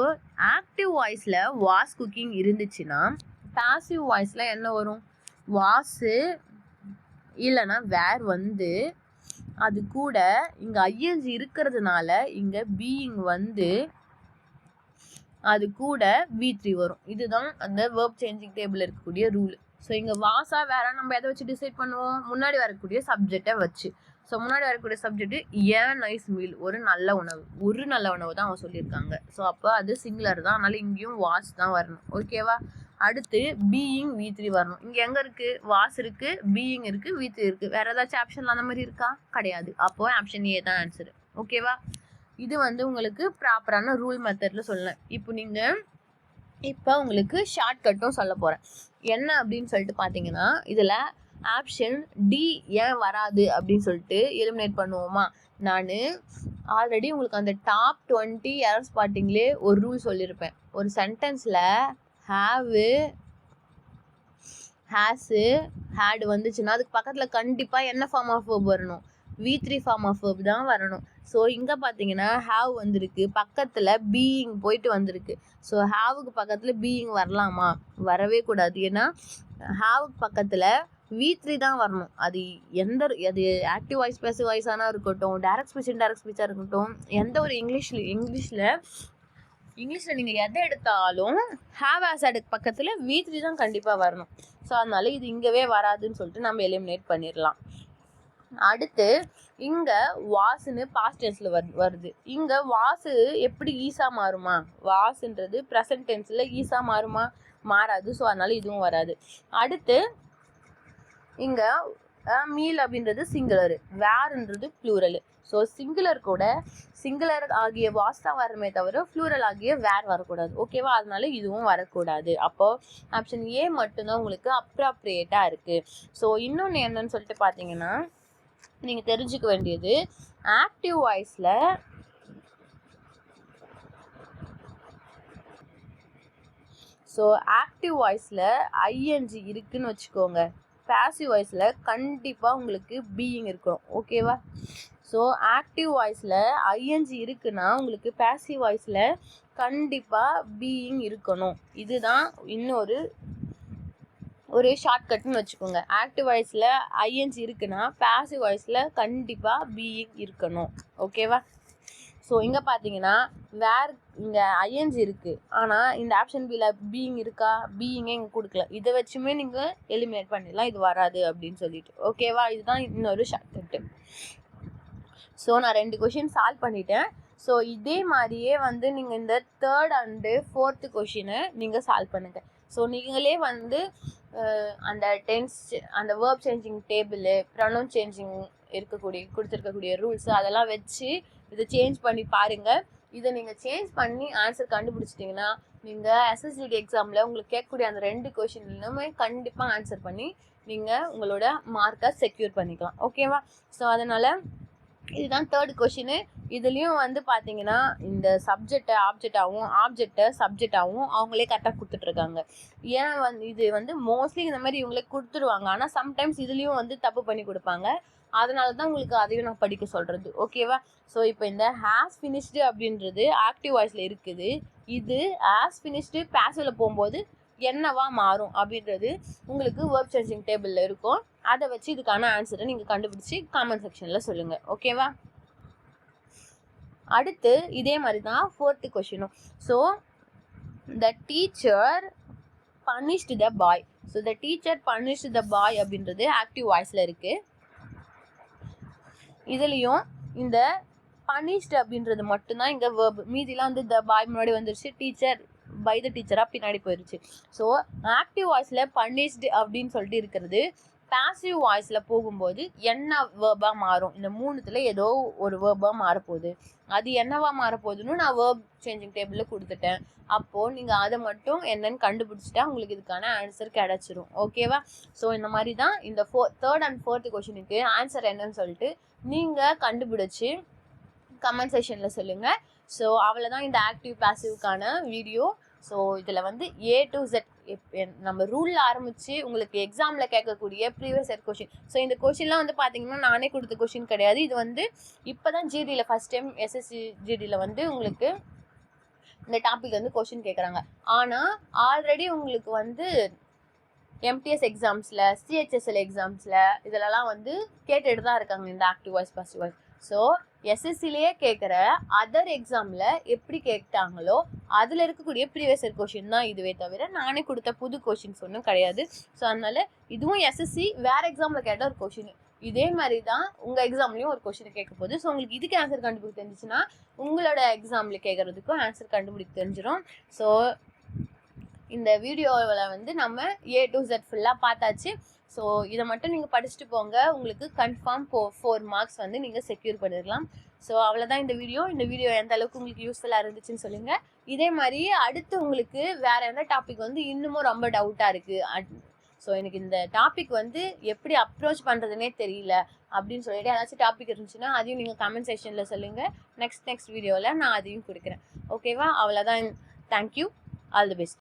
ஆக்டிவ் வாய்ஸில் வாஸ் குக்கிங் இருந்துச்சுன்னா பாசிவ் வாய்ஸில் என்ன வரும்? வாஸு இல்லைன்னா வேர் வந்து அது கூட இங்கே ஐஎன்ஜி இருக்கிறதுனால இங்கே பீயிங் வந்து அது கூட V3 வரும். இதுதான் அந்த வேர்ப் சேஞ்சிங் டேபிள் இருக்கக்கூடிய ரூல். ஸோ இங்கே வாசா வேற நம்ம எதை வச்சு டிசைட் பண்ணுவோம்? முன்னாடி வரக்கூடிய சப்ஜெக்டை வச்சு. ஸோ முன்னாடி வரக்கூடிய சப்ஜெக்ட் ஏன் நைஸ் மீல், ஒரு நல்ல உணவு தான் அவங்க சொல்லியிருக்காங்க. ஸோ அப்போ அது சிங்குலர் தான், அதனால இங்கேயும் வாஸ் தான் வரணும். ஓகேவா? அடுத்து பீயிங் V3 வரணும். இங்கே எங்கே இருக்குது? வாஸ் இருக்குது, பீயிங் இருக்குது, V3 இருக்குது. வேறு ஏதாச்சும் ஆப்ஷன் அந்த மாதிரி இருக்கா? கிடையாது. அப்போ ஆப்ஷன் ஏ தான் ஆன்சரு. ஓகேவா? இது வந்து உங்களுக்கு ப்ராப்பரான ரூல் மெத்தடில் சொல்லலாம். இப்போ உங்களுக்கு ஷார்ட்கட்டும் சொல்ல போகிறேன். என்ன அப்படின்னு சொல்லிட்டு பார்த்தீங்கன்னா, இதில் ஆப்ஷன் டி ஏன் வராது அப்படின்னு சொல்லிட்டு எலிமினேட் பண்ணுவோமா? நான் ஆல்ரெடி உங்களுக்கு அந்த டாப் 20 எரர் ஸ்பாட்டிங்லேயே ஒரு ரூல் சொல்லியிருப்பேன். ஒரு சென்டென்ஸில் ஹாவு, ஹேஸு, ஹேடு வந்துச்சுன்னா அதுக்கு பக்கத்தில் கண்டிப்பாக என்ன ஃபார்ம் ஆஃப் வேர்ப் வரணும்? V3 ஃபார்ம் ஆஃப் வேர்ப் தான் வரணும். ஸோ இங்கே பார்த்தீங்கன்னா ஹாவ் வந்திருக்கு, பக்கத்தில் பீயிங் போயிட்டு வந்திருக்கு. ஸோ ஹாவுக்கு பக்கத்தில் பீயிங் வரலாமா? வரவே கூடாது. ஏன்னா ஹாவுக்கு பக்கத்தில் V3 தான் வரணும். அது அது ஆக்டிவ் வாய்ஸ் பேசிவ் வாய்ஸானா இருக்கட்டும், டைரக்ட் ஸ்பீச் இன்டைரக்ட் ஸ்பீச்சாக இருக்கட்டும், எந்த ஒரு இங்கிலீஷில் நீங்கள் எதை எடுத்தாலும் ஹாவ் ஆஸ் அதுக்கு பக்கத்தில் V3 தான் கண்டிப்பாக வரணும். ஸோ அதனால இது இங்கேவே வராதுன்னு சொல்லிட்டு நம்ம எலிமினேட் பண்ணிடலாம். அடுத்து இங்கே வாசுன்னு பாஸ்ட் டென்ஸில் வருது. இங்கே வாசு எப்படி ஈஸா மாறுமா? வாசுன்றது ப்ரெசன்ட் டென்ஸில் ஈஸா மாறுமா? மாறாது. ஸோ அதனால இதுவும் வராது. அடுத்து இங்கே மீல் அப்படின்றது சிங்குலரு, வேர்ன்றது ப்ளூரலு. ஸோ சிங்குலர் ஆகிய வாஸ் தான் வரமே தவிர ப்ளூரல் ஆகிய வேர் வரக்கூடாது. ஓகேவா? அதனால இதுவும் வரக்கூடாது. அப்போ ஆப்ஷன் ஏ மட்டும்தான் உங்களுக்கு அப்ராப்ரியேட்டாக இருக்குது. ஸோ இன்னொன்று என்னன்னு சொல்லிட்டு பார்த்தீங்கன்னா, நீங்கள் தெரிஞ்சுக்க வேண்டியது ஆக்டிவ் வாய்ஸில் ஐஎன்ஜி இருக்குன்னு வச்சுக்கோங்க. பாசிவ் வாய்ஸில் கண்டிப்பாக உங்களுக்கு பீயிங் இருக்கணும். ஓகேவா? ஸோ ஆக்டிவ் வாய்ஸில் ஐஎன்ஜி இருக்குன்னா உங்களுக்கு பாசிவ் வாய்ஸில் கண்டிப்பாக பீயிங் இருக்கணும். இதுதான் இன்னொரு ஷார்ட்கட்னு வச்சுக்கோங்க. ஆக்டிவ் வாய்ஸில் ஐஎன்ஜி இருக்குன்னா பாசிவ் வாய்ஸில் கண்டிப்பாக பீயிங் இருக்கணும். ஓகேவா? ஸோ இங்கே பார்த்தீங்கன்னா இங்கே ஐஎன்ஜி இருக்குது, ஆனால் இந்த ஆப்ஷன் பியில் பீயிங் இருக்கா? பீயிங்கே இங்கே கொடுக்கல. இதை வச்சுமே நீங்கள் எலிமினேட் பண்ணிடலாம், இது வராது அப்படின்னு சொல்லிட்டு. ஓகேவா? இதுதான் இன்னொரு ஷார்ட்கட்டு. ஸோ நான் 2 கொஷின் சால்வ் பண்ணிட்டேன். ஸோ இதே மாதிரியே வந்து நீங்கள் இந்த 3rd and 4th கொஷினை நீங்கள் சால்வ் பண்ணுங்கள். ஸோ நீங்களே வந்து அந்த அந்த verb changing table, pronoun changing கொடுத்துருக்கக்கூடிய ரூல்ஸ் அதெல்லாம் வச்சு இதை சேஞ்ச் பண்ணி பாருங்கள். இதை நீங்கள் சேஞ்ச் பண்ணி ஆன்சர் கண்டுபிடிச்சிட்டிங்கன்னா நீங்கள் SSLC எக்ஸாமில் உங்களுக்கு கேட்கக்கூடிய அந்த 2 கொஷின்லுமே கண்டிப்பாக ஆன்சர் பண்ணி நீங்கள் உங்களோட மார்க்கை செக்யூர் பண்ணிக்கலாம். ஓகேவா? ஸோ அதனால் இதுதான் 3rd கொஷினு. இதுலேயும் வந்து பார்த்தீங்கன்னா இந்த சப்ஜெக்டை சப்ஜெக்டாகவும் அவங்களே கரெக்டாக கொடுத்துட்ருக்காங்க. ஏன் இது வந்து மோஸ்ட்லி இந்த மாதிரி இவங்களே கொடுத்துருவாங்க, ஆனால் சம்டைம்ஸ் இதுலேயும் வந்து தப்பு பண்ணி கொடுப்பாங்க. அதனால தான் உங்களுக்கு அதையும் நான் படிக்க சொல்கிறது. ஓகேவா? ஸோ இப்போ இந்த ஹேஸ் ஃபினிஷ்டு அப்படின்றது ஆக்டிவ் வாய்ஸில் இருக்குது. இது ஹேஸ் ஃபினிஷ்டு பேசிவில் போகும்போது என்னவா மாறும் அப்படின்றது உங்களுக்கு வேர்ப் சேஞ்சிங் டேபிளில் இருக்கும். அதை வச்சு இதுக்கான ஆன்சரை நீங்கள் கண்டுபிடிச்சி காமெண்ட் செக்ஷனில் சொல்லுங்கள். ஓகேவா? அடுத்து இதே மாதிரி தான் 4th கொஷினும். So the teacher punished the boy. So the teacher punished the boy அப்படின்றது ஆக்டிவ் வாய்ஸில் இருக்குது. இதுலேயும் இந்த பனிஷ்டு அப்படின்றது மட்டும்தான் இங்கே வேர்ப். மீதிலாம் வந்து த பாய் முன்னாடி வந்துருச்சு, டீச்சர் பை த டீச்சராக பின்னாடி போயிடுச்சு. ஸோ ஆக்டிவ் வாய்ஸில் பனிஷ்டு அப்படின்னு சொல்லிட்டு இருக்கிறது பாசிவ் வாய்ஸ்ல போகும்போது என்ன வேர்பா மாறும், இந்த 3த்துல ஏதோ ஒரு வேர்பா மாறப்போகுது. அது என்னவா மாறப்போகுதுன்னு நான் வேர்ப் சேஞ்சிங் டேபிள்ல கொடுத்துட்டேன். அப்போ நீங்க அதை மட்டும் என்னன்னு கண்டுபிடிச்சிட்டா உங்களுக்கு இதுக்கான ஆன்சர் கிடைச்சிரும். ஓகேவா? ஸோ இந்த மாதிரி தான் இந்த 3rd and 4th கொஸ்டினுக்கு ஆன்சர் என்னன்னு சொல்லிட்டு நீங்க கண்டுபிடிச்சு கமெண்ட் செக்ஷன்ல சொல்லுங்க. ஸோ அவ்வளோதான் இந்த ஆக்டிவ் பாசிவ்க்கான வீடியோ. ஸோ இதில் வந்து A to Z நம்ம ரூலில் ஆரம்பித்து உங்களுக்கு எக்ஸாமில் கேட்கக்கூடிய ப்ரீவியஸ் இயர் கொஷின். ஸோ இந்த கொஷின்லாம் வந்து பார்த்தீங்கன்னா நானே கொடுத்த கொஷின் கிடையாது. இது வந்து இப்போ தான் ஜிடியில் ஃபஸ்ட் டைம் எஸ்எஸ்சி ஜிடியில் வந்து உங்களுக்கு இந்த டாபிக் வந்து கொஷின் கேட்குறாங்க. ஆனால் ஆல்ரெடி உங்களுக்கு வந்து எம்டிஎஸ் எக்ஸாம்ஸில், சிஹெச்எஸ்எல் எக்ஸாம்ஸில் இதிலலாம் வந்து கேட்டுட்டு தான் இருக்காங்க இந்த active voice passive voice. So எஸ்எஸ்சிலேயே கேட்குற அதர் எக்ஸாமில் எப்படி கேட்டாங்களோ அதில் இருக்கக்கூடிய ப்ரீவியஸ் இயர் கொஷின் தான் இதுவே தவிர நானே கொடுத்த புது கொஷின்ஸ் ஒன்றும் கிடையாது. ஸோ அதனால் இதுவும் எஸ்எஸ்சி வேறு எக்ஸாமில் கேட்ட ஒரு கொஷின், இதே மாதிரி தான் உங்கள் எக்ஸாம்லேயும் ஒரு கொஷினை கேட்க போகுது. ஸோ உங்களுக்கு இதுக்கு ஆன்சர் கண்டுபிடிக்க தெரிஞ்சிச்சுன்னா உங்களோட எக்ஸாமில் கேட்குறதுக்கும் ஆன்சர் கண்டுபிடிக்க தெரிஞ்சிடும். ஸோ இந்த வீடியோவில் வந்து நம்ம A to Z ஃபுல்லாக பார்த்தாச்சு. ஸோ இதை மட்டும் நீங்கள் படிச்சுட்டு போங்க, உங்களுக்கு கன்ஃபார்ம் 4 மார்க்ஸ் வந்து நீங்கள் செக்யூர் பண்ணிடலாம். ஸோ அவ்வளோதான் இந்த வீடியோ. இந்த வீடியோ எந்த அளவுக்கு உங்களுக்கு யூஸ்ஃபுல்லாக இருந்துச்சுன்னு சொல்லுங்கள். இதே மாதிரி அடுத்து உங்களுக்கு வேறு எந்த டாபிக் வந்து இன்னமும் ரொம்ப டவுட்டாக இருக்குது, ஸோ எனக்கு இந்த டாபிக் வந்து எப்படி அப்ரோச் பண்ணுறதுனே தெரியல அப்படின்னு சொல்லிட்டு ஏதாச்சும் டாபிக் இருந்துச்சுன்னா அதையும் நீங்கள் கமெண்ட் செக்ஷனில் சொல்லுங்கள். நெக்ஸ்ட் வீடியோவில் நான் அதையும் கொடுக்குறேன். ஓகேவா? அவ்வளோதான். தேங்க்யூ. All the best.